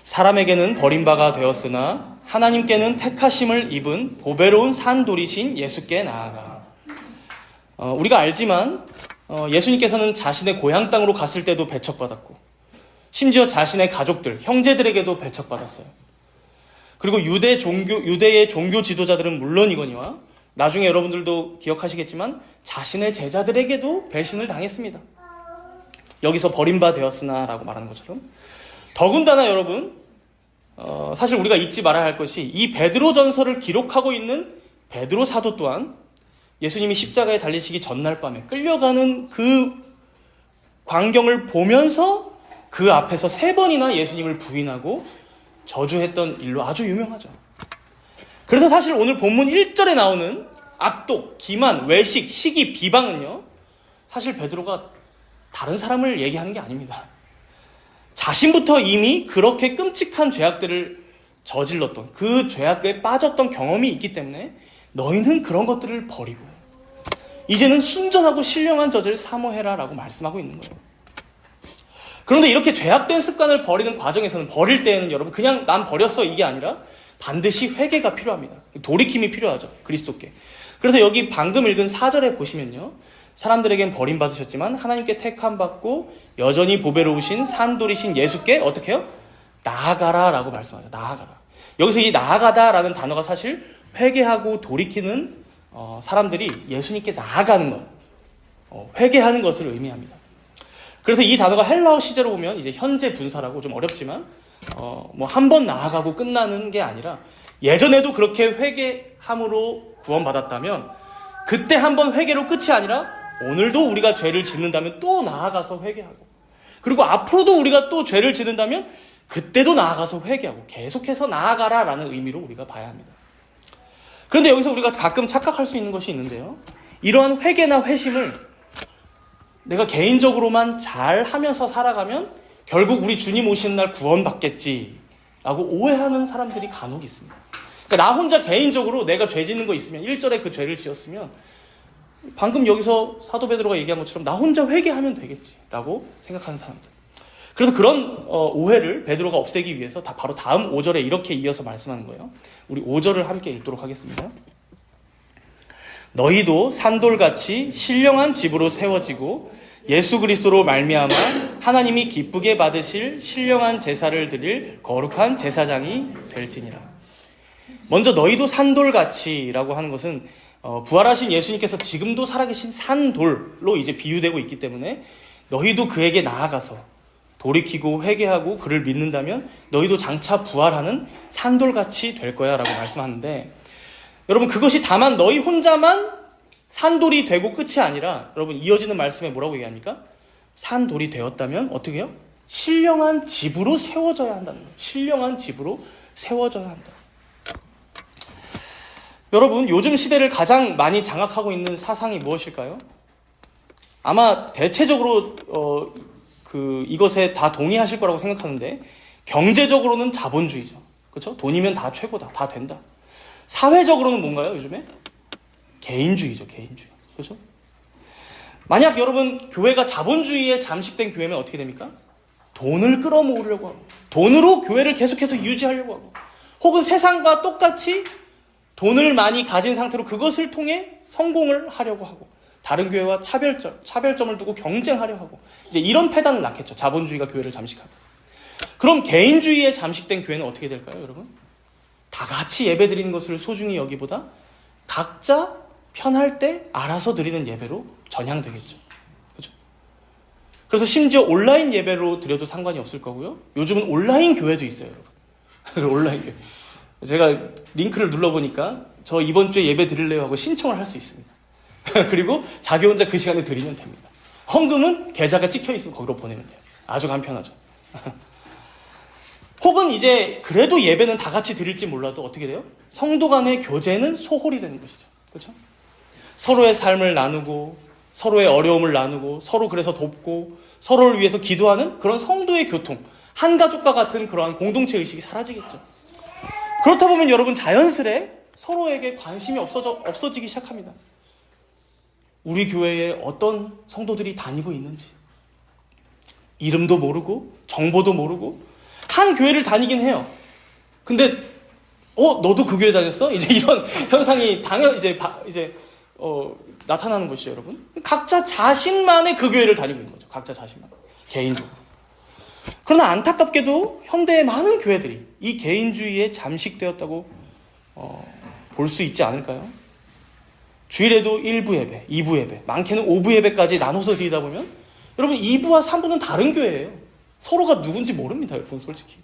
사람에게는 버림바가 되었으나 하나님께는 택하심을 입은 보배로운 산돌이신 예수께 나아가. 우리가 알지만 예수님께서는 자신의 고향 땅으로 갔을 때도 배척받았고, 심지어 자신의 가족들, 형제들에게도 배척받았어요. 그리고 유대의 종교 지도자들은 물론이거니와 나중에 여러분들도 기억하시겠지만 자신의 제자들에게도 배신을 당했습니다. 여기서 버림바 되었으나 라고 말하는 것처럼, 더군다나 여러분, 사실 우리가 잊지 말아야 할 것이, 이 베드로 전서를 기록하고 있는 베드로 사도 또한 예수님이 십자가에 달리시기 전날 밤에 끌려가는 그 광경을 보면서 그 앞에서 3번이나 예수님을 부인하고 저주했던 일로 아주 유명하죠. 그래서 사실 오늘 본문 1절에 나오는 악독, 기만, 외식, 시기, 비방은요, 사실 베드로가 다른 사람을 얘기하는 게 아닙니다. 자신부터 이미 그렇게 끔찍한 죄악들을 저질렀던, 그 죄악에 빠졌던 경험이 있기 때문에 너희는 그런 것들을 버리고 이제는 순전하고 신령한 젖을 사모해라 라고 말씀하고 있는 거예요. 그런데 이렇게 죄악된 습관을 버리는 과정에서는, 버릴 때에는 여러분 그냥 난 버렸어 이게 아니라 반드시 회개가 필요합니다. 돌이킴이 필요하죠, 그리스도께. 그래서 여기 방금 읽은 4절에 보시면요, 사람들에겐 버림받으셨지만 하나님께 택함받고 여전히 보배로우신 산돌이신 예수께 어떻게 해요? 나아가라 라고 말씀하죠. 나아가라. 여기서 이 나아가다 라는 단어가 사실 회개하고 돌이키는 사람들이 예수님께 나아가는 것, 회개하는 것을 의미합니다. 그래서 이 단어가 헬라어 시제로 보면 이제 현재 분사라고 좀 어렵지만 뭐 한 번 나아가고 끝나는 게 아니라, 예전에도 그렇게 회개함으로 구원받았다면 그때 한 번 회개로 끝이 아니라 오늘도 우리가 죄를 짓는다면 또 나아가서 회개하고, 그리고 앞으로도 우리가 또 죄를 짓는다면 그때도 나아가서 회개하고, 계속해서 나아가라 라는 의미로 우리가 봐야 합니다. 그런데 여기서 우리가 가끔 착각할 수 있는 것이 있는데요, 이러한 회개나 회심을 내가 개인적으로만 잘 하면서 살아가면 결국 우리 주님 오시는 날 구원받겠지 라고 오해하는 사람들이 간혹 있습니다. 그러니까 나 혼자 개인적으로 내가 죄 짓는 거 있으면, 1절에 그 죄를 지었으면 방금 여기서 사도 베드로가 얘기한 것처럼 나 혼자 회개하면 되겠지라고 생각하는 사람들. 그래서 그런 오해를 베드로가 없애기 위해서 바로 다음 5절에 이렇게 이어서 말씀하는 거예요. 우리 5절을 함께 읽도록 하겠습니다. 너희도 산돌같이 신령한 집으로 세워지고 예수 그리스도로 말미암아 하나님이 기쁘게 받으실 신령한 제사를 드릴 거룩한 제사장이 될지니라. 먼저 너희도 산돌같이라고 하는 것은 부활하신 예수님께서 지금도 살아계신 산돌로 이제 비유되고 있기 때문에 너희도 그에게 나아가서 돌이키고 회개하고 그를 믿는다면 너희도 장차 부활하는 산돌같이 될 거야 라고 말씀하는데, 여러분 그것이 다만 너희 혼자만 산돌이 되고 끝이 아니라 여러분 이어지는 말씀에 뭐라고 얘기합니까? 산돌이 되었다면 어떻게 해요? 신령한 집으로 세워져야 한다는 거예요. 신령한 집으로 세워져야 한다. 여러분 요즘 시대를 가장 많이 장악하고 있는 사상이 무엇일까요? 아마 대체적으로 이것에 다 동의하실 거라고 생각하는데, 경제적으로는 자본주의죠. 그렇죠? 돈이면 다 최고다. 다 된다. 사회적으로는 뭔가요, 요즘에? 개인주의죠, 개인주의. 그렇죠? 만약 여러분 교회가 자본주의에 잠식된 교회면 어떻게 됩니까? 돈을 끌어모으려고 하고, 돈으로 교회를 계속해서 유지하려고 하고, 혹은 세상과 똑같이 돈을 많이 가진 상태로 그것을 통해 성공을 하려고 하고, 다른 교회와 차별점을 두고 경쟁하려 하고, 이제 이런 패단을 낳겠죠. 자본주의가 교회를 잠식하고. 그럼 개인주의에 잠식된 교회는 어떻게 될까요, 여러분? 다 같이 예배 드리는 것을 소중히 여기보다 각자 편할 때 알아서 드리는 예배로 전향되겠죠. 그렇죠? 그래서 심지어 온라인 예배로 드려도 상관이 없을 거고요. 요즘은 온라인 교회도 있어요, 여러분. 온라인 교회. 제가 링크를 눌러보니까 저 이번 주에 예배 드릴래요 하고 신청을 할 수 있습니다. 그리고 자기 혼자 그 시간에 드리면 됩니다. 헌금은 계좌가 찍혀있으면 거기로 보내면 돼요. 아주 간편하죠. 혹은 이제 그래도 예배는 다 같이 드릴지 몰라도 어떻게 돼요? 성도 간의 교제는 소홀히 되는 것이죠. 그렇죠? 서로의 삶을 나누고 서로의 어려움을 나누고 서로 그래서 돕고 서로를 위해서 기도하는 그런 성도의 교통, 한 가족과 같은 그러한 공동체 의식이 사라지겠죠. 그렇다 보면 여러분 자연스레 서로에게 관심이 없어지기 시작합니다. 우리 교회에 어떤 성도들이 다니고 있는지 이름도 모르고 정보도 모르고 한 교회를 다니긴 해요. 근데 너도 그 교회 다녔어? 이제 이런 현상이 나타나는 것이죠, 여러분. 각자 자신만의 그 교회를 다니고 있는 거죠. 각자 자신만 개인적으로. 그러나 안타깝게도 현대의 많은 교회들이 이 개인주의에 잠식되었다고 볼 수 있지 않을까요? 주일에도 1부 예배, 2부 예배, 많게는 5부 예배까지 나눠서 드리다 보면 여러분 2부와 3부는 다른 교회예요. 서로가 누군지 모릅니다, 여러분 솔직히.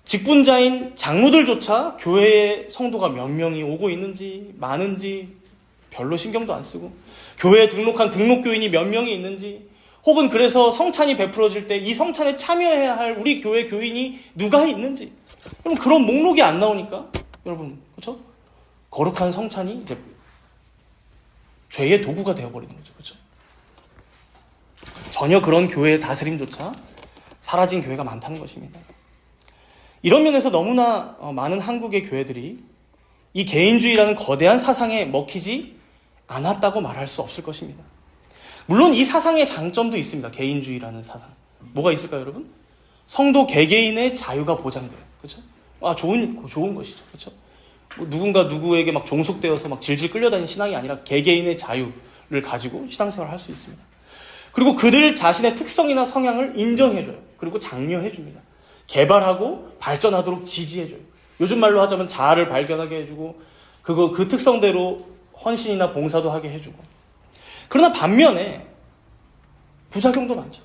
직분자인 장로들조차 교회에 성도가 몇 명이 오고 있는지 많은지 별로 신경도 안 쓰고, 교회에 등록한 등록교인이 몇 명이 있는지, 혹은 그래서 성찬이 베풀어질 때 이 성찬에 참여해야 할 우리 교회 교인이 누가 있는지, 여러분 그런 목록이 안 나오니까 여러분 그렇죠? 거룩한 성찬이 이제 죄의 도구가 되어버리는 거죠. 그렇죠? 전혀 그런 교회의 다스림조차 사라진 교회가 많다는 것입니다. 이런 면에서 너무나 많은 한국의 교회들이 이 개인주의라는 거대한 사상에 먹히지 않았다고 말할 수 없을 것입니다. 물론 이 사상의 장점도 있습니다. 개인주의라는 사상. 뭐가 있을까요, 여러분? 성도 개개인의 자유가 보장돼요. 그렇죠? 좋은 것이죠. 그렇죠? 누군가 누구에게 막 종속되어서 막 질질 끌려다니는 신앙이 아니라 개개인의 자유를 가지고 신앙생활을 할 수 있습니다. 그리고 그들 자신의 특성이나 성향을 인정해줘요. 그리고 장려해줍니다. 개발하고 발전하도록 지지해줘요. 요즘 말로 하자면 자아를 발견하게 해주고 그 특성대로 헌신이나 봉사도 하게 해주고. 그러나 반면에 부작용도 많죠.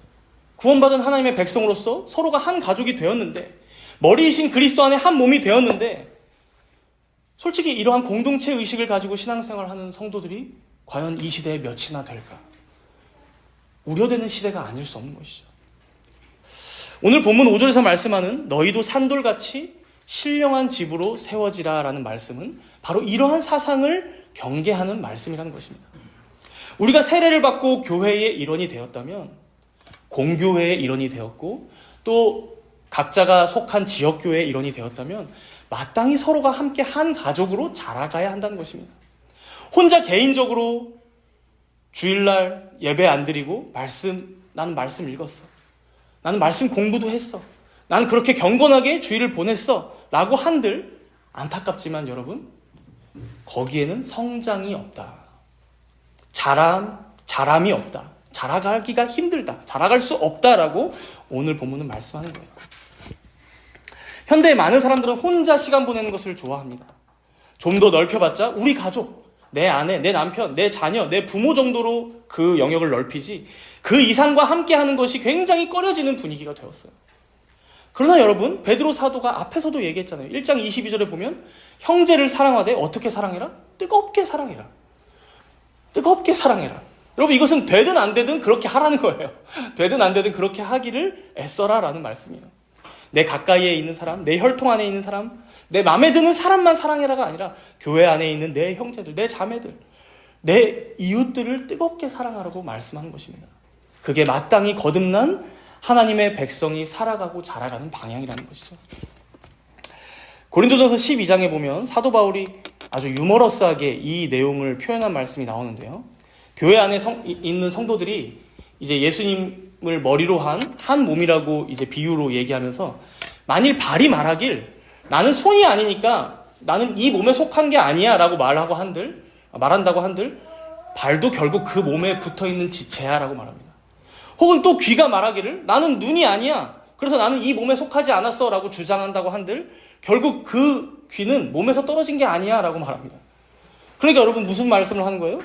구원받은 하나님의 백성으로서 서로가 한 가족이 되었는데, 머리이신 그리스도 안에 한 몸이 되었는데, 솔직히 이러한 공동체 의식을 가지고 신앙생활하는 성도들이 과연 이 시대에 몇이나 될까? 우려되는 시대가 아닐 수 없는 것이죠. 오늘 본문 5절에서 말씀하는 너희도 산돌같이 신령한 집으로 세워지라 라는 말씀은 바로 이러한 사상을 경계하는 말씀이라는 것입니다. 우리가 세례를 받고 교회의 일원이 되었다면, 공교회의 일원이 되었고 또 각자가 속한 지역교회의 일원이 되었다면 마땅히 서로가 함께 한 가족으로 자라가야 한다는 것입니다. 혼자 개인적으로 주일날 예배 안 드리고 나는 말씀 읽었어. 나는 말씀 공부도 했어. 나는 그렇게 경건하게 주일을 보냈어. 라고 한들 안타깝지만 여러분, 거기에는 성장이 없다. 자람이 없다. 자라가기가 힘들다. 자라갈 수 없다라고 오늘 본문은 말씀하는 거예요. 현대의 많은 사람들은 혼자 시간 보내는 것을 좋아합니다. 좀 더 넓혀봤자 우리 가족, 내 아내, 내 남편, 내 자녀, 내 부모 정도로 그 영역을 넓히지 그 이상과 함께하는 것이 굉장히 꺼려지는 분위기가 되었어요. 그러나 여러분, 베드로 사도가 앞에서도 얘기했잖아요. 1장 22절에 보면 형제를 사랑하되 어떻게 사랑해라? 뜨겁게 사랑해라. 뜨겁게 사랑해라. 여러분, 이것은 되든 안 되든 그렇게 하라는 거예요. 되든 안 되든 그렇게 하기를 애써라 라는 말씀이에요. 내 가까이에 있는 사람, 내 혈통 안에 있는 사람, 내 마음에 드는 사람만 사랑해라가 아니라 교회 안에 있는 내 형제들, 내 자매들, 내 이웃들을 뜨겁게 사랑하라고 말씀하는 것입니다. 그게 마땅히 거듭난 하나님의 백성이 살아가고 자라가는 방향이라는 것이죠. 고린도전서 12장에 보면 사도 바울이 아주 유머러스하게 이 내용을 표현한 말씀이 나오는데요. 교회 안에 있는 성도들이 이제 예수님을 머리로 한 몸이라고 이제 비유로 얘기하면서 만일 발이 말하길 나는 손이 아니니까 나는 이 몸에 속한 게 아니야 라고 말한다고 한들 발도 결국 그 몸에 붙어있는 지체야 라고 말합니다. 혹은 또 귀가 말하기를 나는 눈이 아니야, 그래서 나는 이 몸에 속하지 않았어 라고 주장한다고 한들 결국 그 귀는 몸에서 떨어진 게 아니야 라고 말합니다. 그러니까 여러분, 무슨 말씀을 하는 거예요?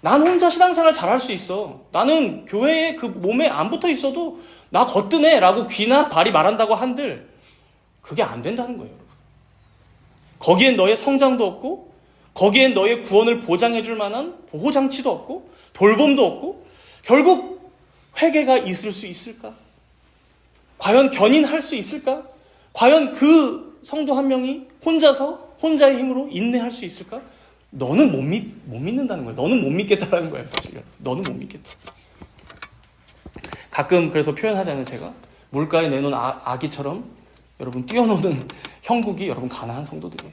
난 혼자 신앙생활 잘할 수 있어. 나는 교회에 그 몸에 안 붙어 있어도 나 거뜬해 라고 귀나 발이 말한다고 한들 그게 안 된다는 거예요. 여러분. 거기엔 너의 성장도 없고, 거기엔 너의 구원을 보장해 줄 만한 보호장치도 없고 돌봄도 없고, 결국 회개가 있을 수 있을까? 과연 견인할 수 있을까? 과연 그 성도 한 명이 혼자의 힘으로 인내할 수 있을까? 너는 못 믿는다는 거예요. 너는 못 믿겠다라는 거예요, 사실은. 너는 못 믿겠다. 가끔 그래서 표현하잖아요, 제가. 물가에 내놓은 아기처럼 여러분 뛰어노는 형국이 여러분 가난한 성도들이에요.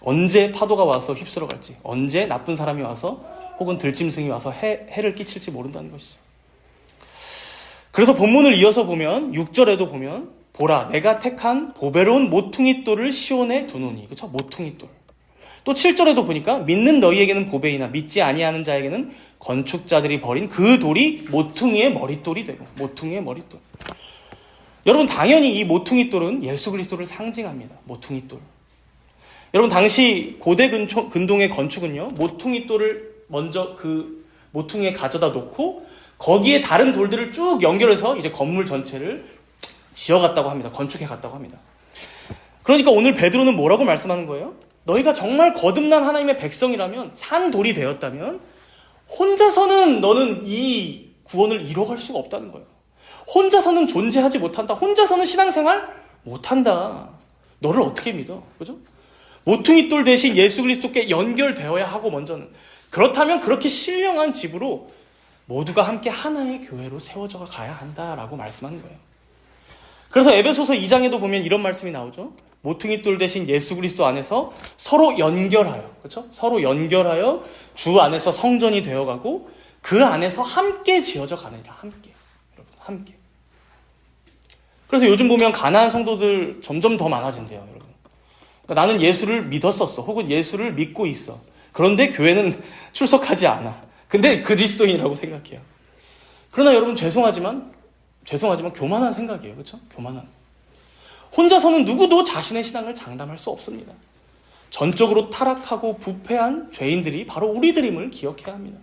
언제 파도가 와서 휩쓸어 갈지, 언제 나쁜 사람이 와서 혹은 들짐승이 와서 해를 끼칠지 모른다는 것이죠. 그래서 본문을 이어서 보면 6절에도 보면 보라, 내가 택한 보배로운 모퉁이돌을 시온에 두노니. 그렇죠? 모퉁이돌. 또 7절에도 보니까 믿는 너희에게는 보배이나 믿지 아니하는 자에게는 건축자들이 버린 그 돌이 모퉁이의 머릿돌이 되고. 모퉁이의 머릿돌. 여러분, 당연히 이 모퉁이돌은 예수 그리스도를 상징합니다. 모퉁이돌. 여러분, 당시 고대 근동의 건축은요, 모퉁이돌을 먼저 그 모퉁이에 가져다 놓고 거기에 다른 돌들을 쭉 연결해서 이제 건물 전체를 지어갔다고 합니다. 건축해 갔다고 합니다. 그러니까 오늘 베드로는 뭐라고 말씀하는 거예요? 너희가 정말 거듭난 하나님의 백성이라면, 산돌이 되었다면 혼자서는 너는 이 구원을 이뤄갈 수가 없다는 거예요. 혼자서는 존재하지 못한다. 혼자서는 신앙생활 못한다. 너를 어떻게 믿어? 그죠? 모퉁이돌 대신 예수 그리스도께 연결되어야 하고, 먼저는. 그렇다면 그렇게 신령한 집으로 모두가 함께 하나의 교회로 세워져 가야 한다라고 말씀하는 거예요. 그래서 에베소서 2장에도 보면 이런 말씀이 나오죠. 모퉁이돌 대신 예수 그리스도 안에서 서로 연결하여, 그렇죠? 서로 연결하여 주 안에서 성전이 되어가고 그 안에서 함께 지어져 가느니라. 함께. 여러분, 함께. 그래서 요즘 보면 가난한 성도들 점점 더 많아진대요, 여러분. 그러니까 나는 예수를 믿었었어. 혹은 예수를 믿고 있어. 그런데 교회는 출석하지 않아. 근데 그리스도인이라고 생각해요. 그러나 여러분, 죄송하지만 교만한 생각이에요. 그렇죠? 교만한. 혼자서는 누구도 자신의 신앙을 장담할 수 없습니다. 전적으로 타락하고 부패한 죄인들이 바로 우리들임을 기억해야 합니다.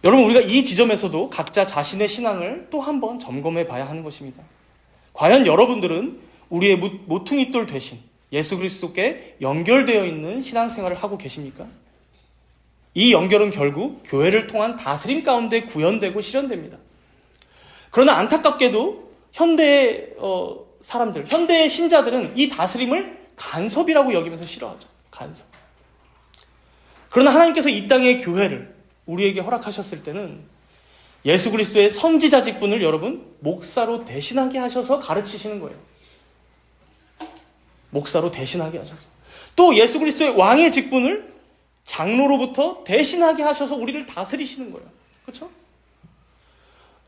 여러분, 우리가 이 지점에서도 각자 자신의 신앙을 또 한 번 점검해 봐야 하는 것입니다. 과연 여러분들은 우리의 모퉁이돌 대신 예수 그리스도께 연결되어 있는 신앙생활을 하고 계십니까? 이 연결은 결국 교회를 통한 다스림 가운데 구현되고 실현됩니다. 그러나 안타깝게도 현대의 사람들, 현대의 신자들은 이 다스림을 간섭이라고 여기면서 싫어하죠. 간섭. 그러나 하나님께서 이 땅의 교회를 우리에게 허락하셨을 때는 예수 그리스도의 선지자 직분을 여러분 목사로 대신하게 하셔서 가르치시는 거예요. 목사로 대신하게 하셔서. 또 예수 그리스도의 왕의 직분을 장로로부터 대신하게 하셔서 우리를 다스리시는 거예요. 그렇죠?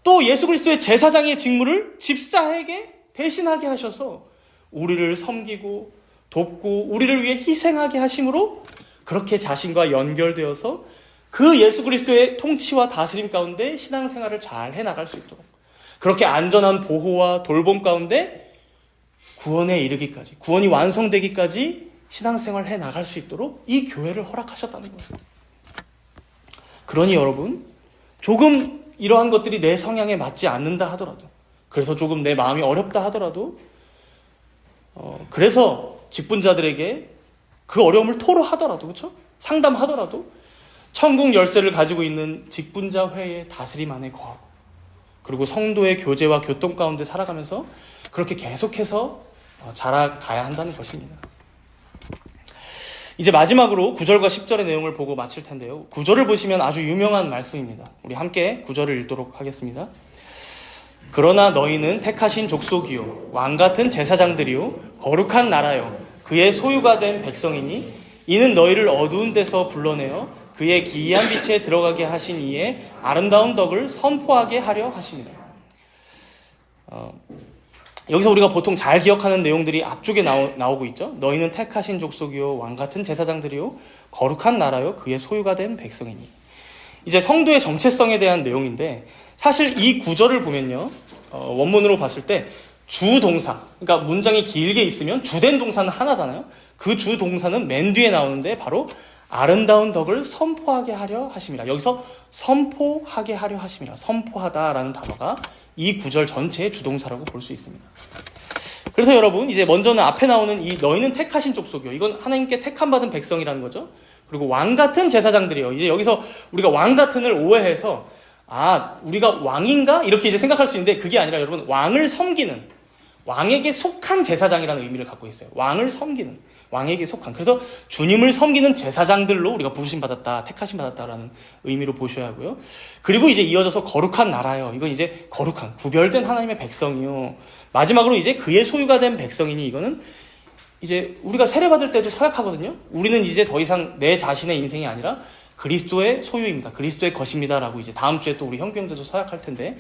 또 예수 그리스도의 제사장의 직무를 집사에게 대신하게 하셔서 우리를 섬기고 돕고 우리를 위해 희생하게 하심으로 그렇게 자신과 연결되어서 그 예수 그리스도의 통치와 다스림 가운데 신앙생활을 잘 해나갈 수 있도록, 그렇게 안전한 보호와 돌봄 가운데 구원에 이르기까지, 구원이 완성되기까지 신앙생활을 해나갈 수 있도록 이 교회를 허락하셨다는 거예요. 그러니 여러분, 조금 이러한 것들이 내 성향에 맞지 않는다 하더라도, 그래서 조금 내 마음이 어렵다 하더라도, 그래서 직분자들에게 그 어려움을 토로하더라도, 그렇죠? 상담하더라도 천국 열쇠를 가지고 있는 직분자 회의 다스림 안에 거하고, 그리고 성도의 교제와 교통 가운데 살아가면서 그렇게 계속해서 자라가야 한다는 것입니다. 이제 마지막으로 9절과 10절의 내용을 보고 마칠 텐데요. 9절을 보시면 아주 유명한 말씀입니다. 우리 함께 9절을 읽도록 하겠습니다. 그러나 너희는 택하신 족속이요 왕같은 제사장들이요 거룩한 나라요 그의 소유가 된 백성이니 이는 너희를 어두운 데서 불러내어 그의 기이한 빛에 들어가게 하신 이의 아름다운 덕을 선포하게 하려 하심이라. 여기서 우리가 보통 잘 기억하는 내용들이 앞쪽에 나오고 있죠. 너희는 택하신 족속이요 왕같은 제사장들이요 거룩한 나라요 그의 소유가 된 백성이니. 이제 성도의 정체성에 대한 내용인데, 사실 이 구절을 보면요, 원문으로 봤을 때 주동사, 그러니까 문장이 길게 있으면 주된 동사는 하나잖아요. 그 주동사는 맨 뒤에 나오는데 바로 아름다운 덕을 선포하게 하려 하심이라. 여기서 선포하게 하려 하심이라, 선포하다라는 단어가 이 구절 전체의 주동사라고 볼 수 있습니다. 그래서 여러분, 이제 먼저는 앞에 나오는 이 너희는 택하신 족속이요, 이건 하나님께 택함 받은 백성이라는 거죠. 그리고 왕같은 제사장들이요. 이제 여기서 우리가 왕같은을 오해해서 우리가 왕인가? 이렇게 이제 생각할 수 있는데, 그게 아니라 여러분, 왕을 섬기는, 왕에게 속한 제사장이라는 의미를 갖고 있어요. 왕을 섬기는, 왕에게 속한. 그래서 주님을 섬기는 제사장들로 우리가 부르심 받았다, 택하심 받았다라는 의미로 보셔야 하고요. 그리고 이제 이어져서 거룩한 나라요. 이건 이제 거룩한, 구별된 하나님의 백성이요. 마지막으로 이제 그의 소유가 된 백성이니, 이거는 이제 우리가 세례받을 때도 서약하거든요. 우리는 이제 더 이상 내 자신의 인생이 아니라 그리스도의 소유입니다, 그리스도의 것입니다 라고 이제 다음 주에 또 우리 형제형제도 서약할 텐데,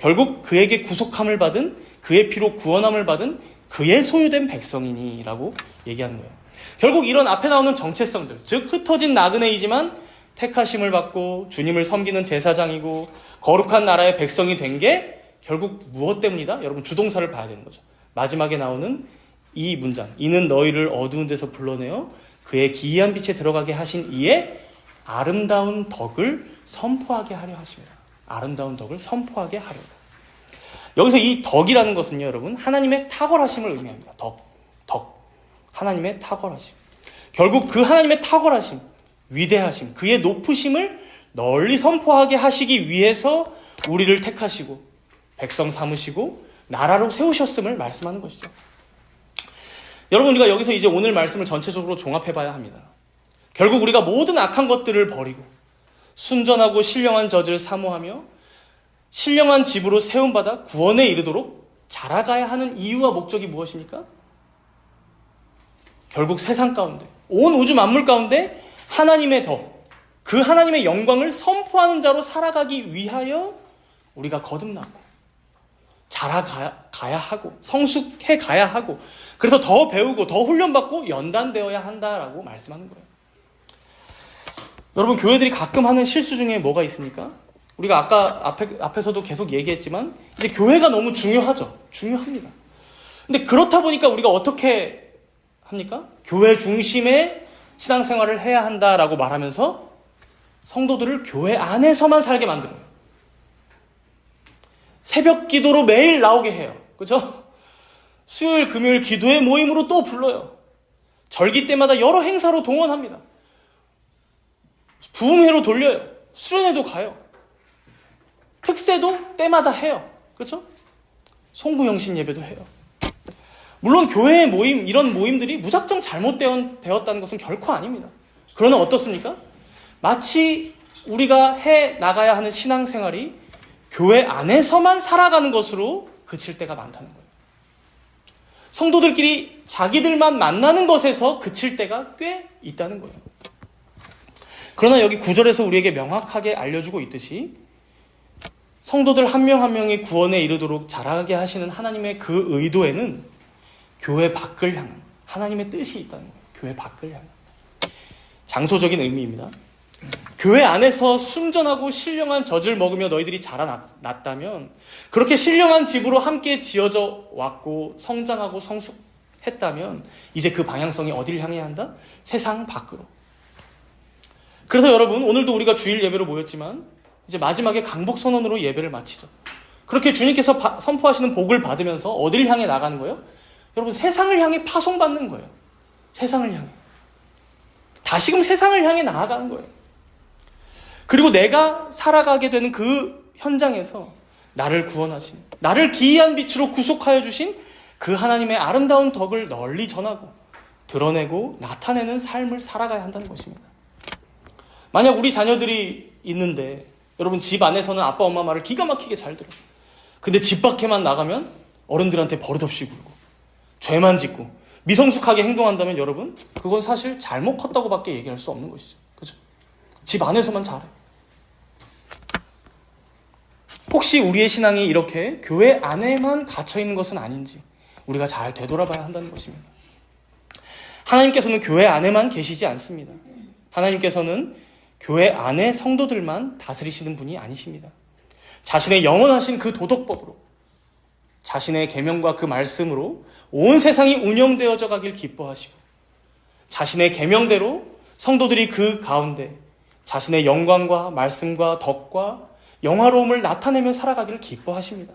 결국 그에게 구속함을 받은, 그의 피로 구원함을 받은 그의 소유된 백성이니 라고 얘기하는 거예요. 결국 이런 앞에 나오는 정체성들, 즉 흩어진 나그네이지만 택하심을 받고 주님을 섬기는 제사장이고 거룩한 나라의 백성이 된 게 결국 무엇 때문이다? 여러분, 주동사를 봐야 되는 거죠. 마지막에 나오는 이 문장, 이는 너희를 어두운 데서 불러내어 그의 기이한 빛에 들어가게 하신 이의 아름다운 덕을 선포하게 하려 하십니다. 아름다운 덕을 선포하게 하려. 여기서 이 덕이라는 것은요, 여러분, 하나님의 탁월하심을 의미합니다. 덕. 하나님의 탁월하심. 결국 그 하나님의 탁월하심, 위대하심, 그의 높으심을 널리 선포하게 하시기 위해서 우리를 택하시고 백성 삼으시고 나라로 세우셨음을 말씀하는 것이죠. 여러분, 우리가 여기서 이제 오늘 말씀을 전체적으로 종합해봐야 합니다. 결국 우리가 모든 악한 것들을 버리고 순전하고 신령한 젖을 사모하며 신령한 집으로 세움받아 구원에 이르도록 자라가야 하는 이유와 목적이 무엇입니까? 결국 세상 가운데, 온 우주 만물 가운데 하나님의 덕, 그 하나님의 영광을 선포하는 자로 살아가기 위하여 우리가 거듭나고 자라가야 하고 성숙해 가야 하고, 그래서 더 배우고 더 훈련받고 연단되어야 한다라고 말씀하는 거예요. 여러분, 교회들이 가끔 하는 실수 중에 뭐가 있습니까? 우리가 아까 앞에서도 계속 얘기했지만 이제 교회가 너무 중요하죠. 중요합니다. 근데 그렇다 보니까 우리가 어떻게 합니까? 교회 중심의 신앙생활을 해야 한다라고 말하면서 성도들을 교회 안에서만 살게 만들어요. 새벽 기도로 매일 나오게 해요. 그렇죠? 수요일, 금요일 기도회 모임으로 또 불러요. 절기 때마다 여러 행사로 동원합니다. 부흥회로 돌려요. 수련회도 가요. 특세도 때마다 해요. 그렇죠? 송부영신 예배도 해요. 물론 교회의 모임, 이런 모임들이 무작정 잘못되었다는 것은 결코 아닙니다. 그러나 어떻습니까? 마치 우리가 해 나가야 하는 신앙생활이 교회 안에서만 살아가는 것으로 그칠 때가 많다는 거예요. 성도들끼리 자기들만 만나는 것에서 그칠 때가 꽤 있다는 거예요. 그러나 여기 9절에서 우리에게 명확하게 알려주고 있듯이 성도들 한 명 한 명이 구원에 이르도록 자라게 하시는 하나님의 그 의도에는 교회 밖을 향한 하나님의 뜻이 있다는 거예요. 교회 밖을 향한 장소적인 의미입니다. 교회 안에서 순전하고 신령한 젖을 먹으며 너희들이 자라났다면, 그렇게 신령한 집으로 함께 지어져 왔고 성장하고 성숙했다면 이제 그 방향성이 어디를 향해야 한다? 세상 밖으로. 그래서 여러분, 오늘도 우리가 주일 예배로 모였지만 이제 마지막에 강복 선언으로 예배를 마치죠. 그렇게 주님께서 선포하시는 복을 받으면서 어디를 향해 나가는 거예요? 여러분, 세상을 향해 파송받는 거예요. 세상을 향해. 다시금 세상을 향해 나아가는 거예요. 그리고 내가 살아가게 되는 그 현장에서 나를 구원하신, 나를 기이한 빛으로 구속하여 주신 그 하나님의 아름다운 덕을 널리 전하고 드러내고 나타내는 삶을 살아가야 한다는 것입니다. 만약 우리 자녀들이 있는데 여러분, 집 안에서는 아빠 엄마 말을 기가 막히게 잘 들어요. 근데 집 밖에만 나가면 어른들한테 버릇없이 굴고 죄만 짓고 미성숙하게 행동한다면 여러분, 그건 사실 잘못 컸다고밖에 얘기할 수 없는 것이죠. 그죠? 집 안에서만 잘해. 혹시 우리의 신앙이 이렇게 교회 안에만 갇혀있는 것은 아닌지 우리가 잘 되돌아봐야 한다는 것입니다. 하나님께서는 교회 안에만 계시지 않습니다. 하나님께서는 교회 안에 성도들만 다스리시는 분이 아니십니다. 자신의 영원하신 그 도덕법으로, 자신의 계명과 그 말씀으로 온 세상이 운영되어져 가길 기뻐하시고, 자신의 계명대로 성도들이 그 가운데 자신의 영광과 말씀과 덕과 영화로움을 나타내며 살아가기를 기뻐하십니다.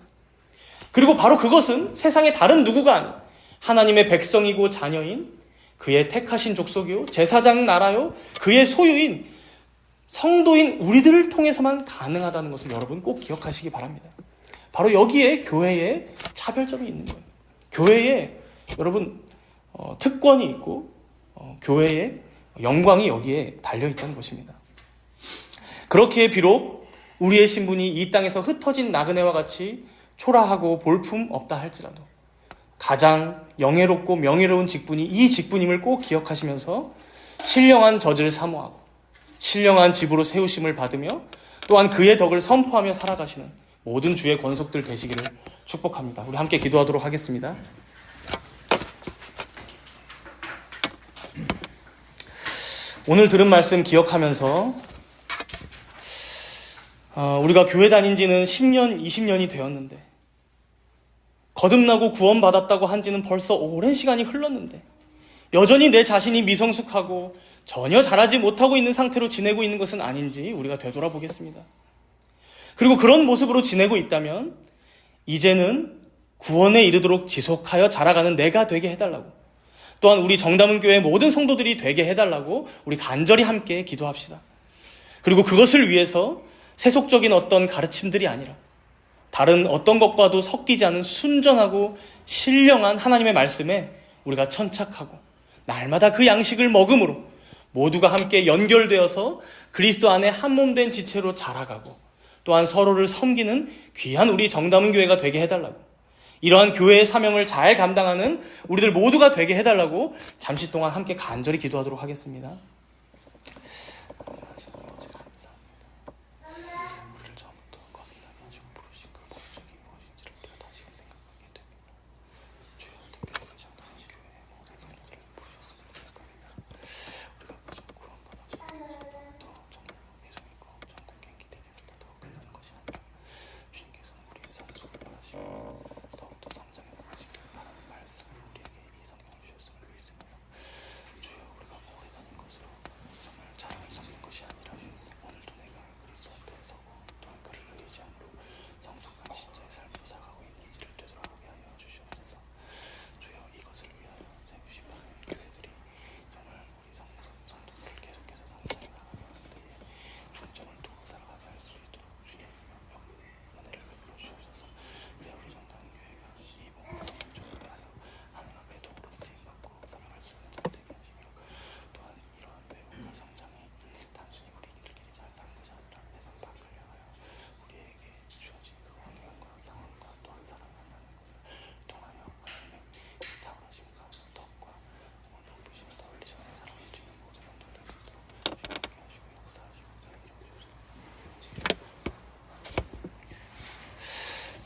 그리고 바로 그것은 세상의 다른 누구가 아닌 하나님의 백성이고 자녀인 그의 택하신 족속이요 제사장 나라요 그의 소유인 성도인 우리들을 통해서만 가능하다는 것을 여러분 꼭 기억하시기 바랍니다. 바로 여기에 교회의 차별점이 있는 거예요. 교회에 여러분 특권이 있고 교회의 영광이 여기에 달려있다는 것입니다. 그렇기에 비록 우리의 신분이 이 땅에서 흩어진 나그네와 같이 초라하고 볼품 없다 할지라도 가장 영예롭고 명예로운 직분이 이 직분임을 꼭 기억하시면서 신령한 젖을 사모하고 신령한 집으로 세우심을 받으며 또한 그의 덕을 선포하며 살아가시는 모든 주의 권속들 되시기를 축복합니다. 우리 함께 기도하도록 하겠습니다. 오늘 들은 말씀 기억하면서 우리가 교회 다닌 지는 10년, 20년이 되었는데 거듭나고 구원받았다고 한 지는 벌써 오랜 시간이 흘렀는데 여전히 내 자신이 미성숙하고 전혀 자라지 못하고 있는 상태로 지내고 있는 것은 아닌지 우리가 되돌아보겠습니다. 그리고 그런 모습으로 지내고 있다면 이제는 구원에 이르도록 지속하여 자라가는 내가 되게 해달라고, 또한 우리 정담은 교회 모든 성도들이 되게 해달라고 우리 간절히 함께 기도합시다. 그리고 그것을 위해서 세속적인 어떤 가르침들이 아니라 다른 어떤 것과도 섞이지 않은 순전하고 신령한 하나님의 말씀에 우리가 천착하고 날마다 그 양식을 먹음으로 모두가 함께 연결되어서 그리스도 안에 한몸된 지체로 자라가고 또한 서로를 섬기는 귀한 우리 정담은 교회가 되게 해달라고, 이러한 교회의 사명을 잘 감당하는 우리들 모두가 되게 해달라고 잠시 동안 함께 간절히 기도하도록 하겠습니다. 더욱더 성장해 나가시길 바라는 말씀을 우리에게 이 성경을 주셨음을 믿습니다. 주여, 우리가 오래 다닌 것으로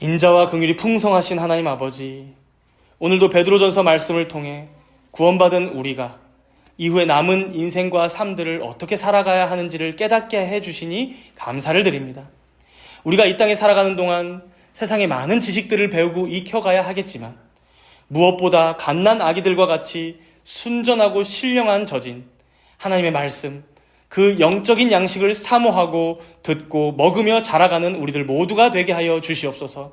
인자와 긍휼이 풍성하신 하나님 아버지, 오늘도 베드로전서 말씀을 통해 구원받은 우리가 이후에 남은 인생과 삶들을 어떻게 살아가야 하는지를 깨닫게 해주시니 감사를 드립니다. 우리가 이 땅에 살아가는 동안 세상의 많은 지식들을 배우고 익혀가야 하겠지만 무엇보다 갓난 아기들과 같이 순전하고 신령한 젖인 하나님의 말씀, 그 영적인 양식을 사모하고 듣고 먹으며 자라가는 우리들 모두가 되게 하여 주시옵소서.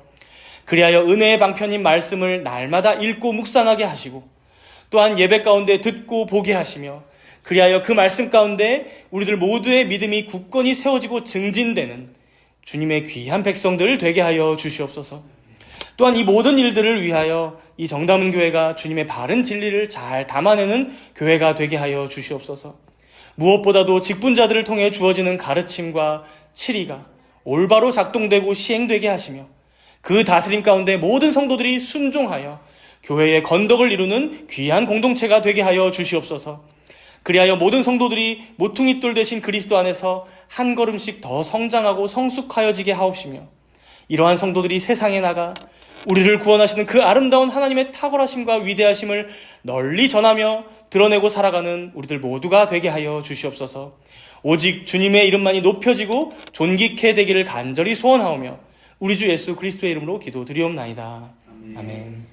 그리하여 은혜의 방편인 말씀을 날마다 읽고 묵상하게 하시고 또한 예배 가운데 듣고 보게 하시며 그리하여 그 말씀 가운데 우리들 모두의 믿음이 굳건히 세워지고 증진되는 주님의 귀한 백성들 되게 하여 주시옵소서. 또한 이 모든 일들을 위하여 이 정담은 교회가 주님의 바른 진리를 잘 담아내는 교회가 되게 하여 주시옵소서. 무엇보다도 직분자들을 통해 주어지는 가르침과 치리가 올바로 작동되고 시행되게 하시며 그 다스림 가운데 모든 성도들이 순종하여 교회의 건덕을 이루는 귀한 공동체가 되게 하여 주시옵소서. 그리하여 모든 성도들이 모퉁이돌 되신 그리스도 안에서 한 걸음씩 더 성장하고 성숙하여지게 하옵시며 이러한 성도들이 세상에 나가 우리를 구원하시는 그 아름다운 하나님의 탁월하심과 위대하심을 널리 전하며 드러내고 살아가는 우리들 모두가 되게 하여 주시옵소서. 오직 주님의 이름만이 높여지고 존귀케 되기를 간절히 소원하오며 우리 주 예수 그리스도의 이름으로 기도드리옵나이다. 아멘.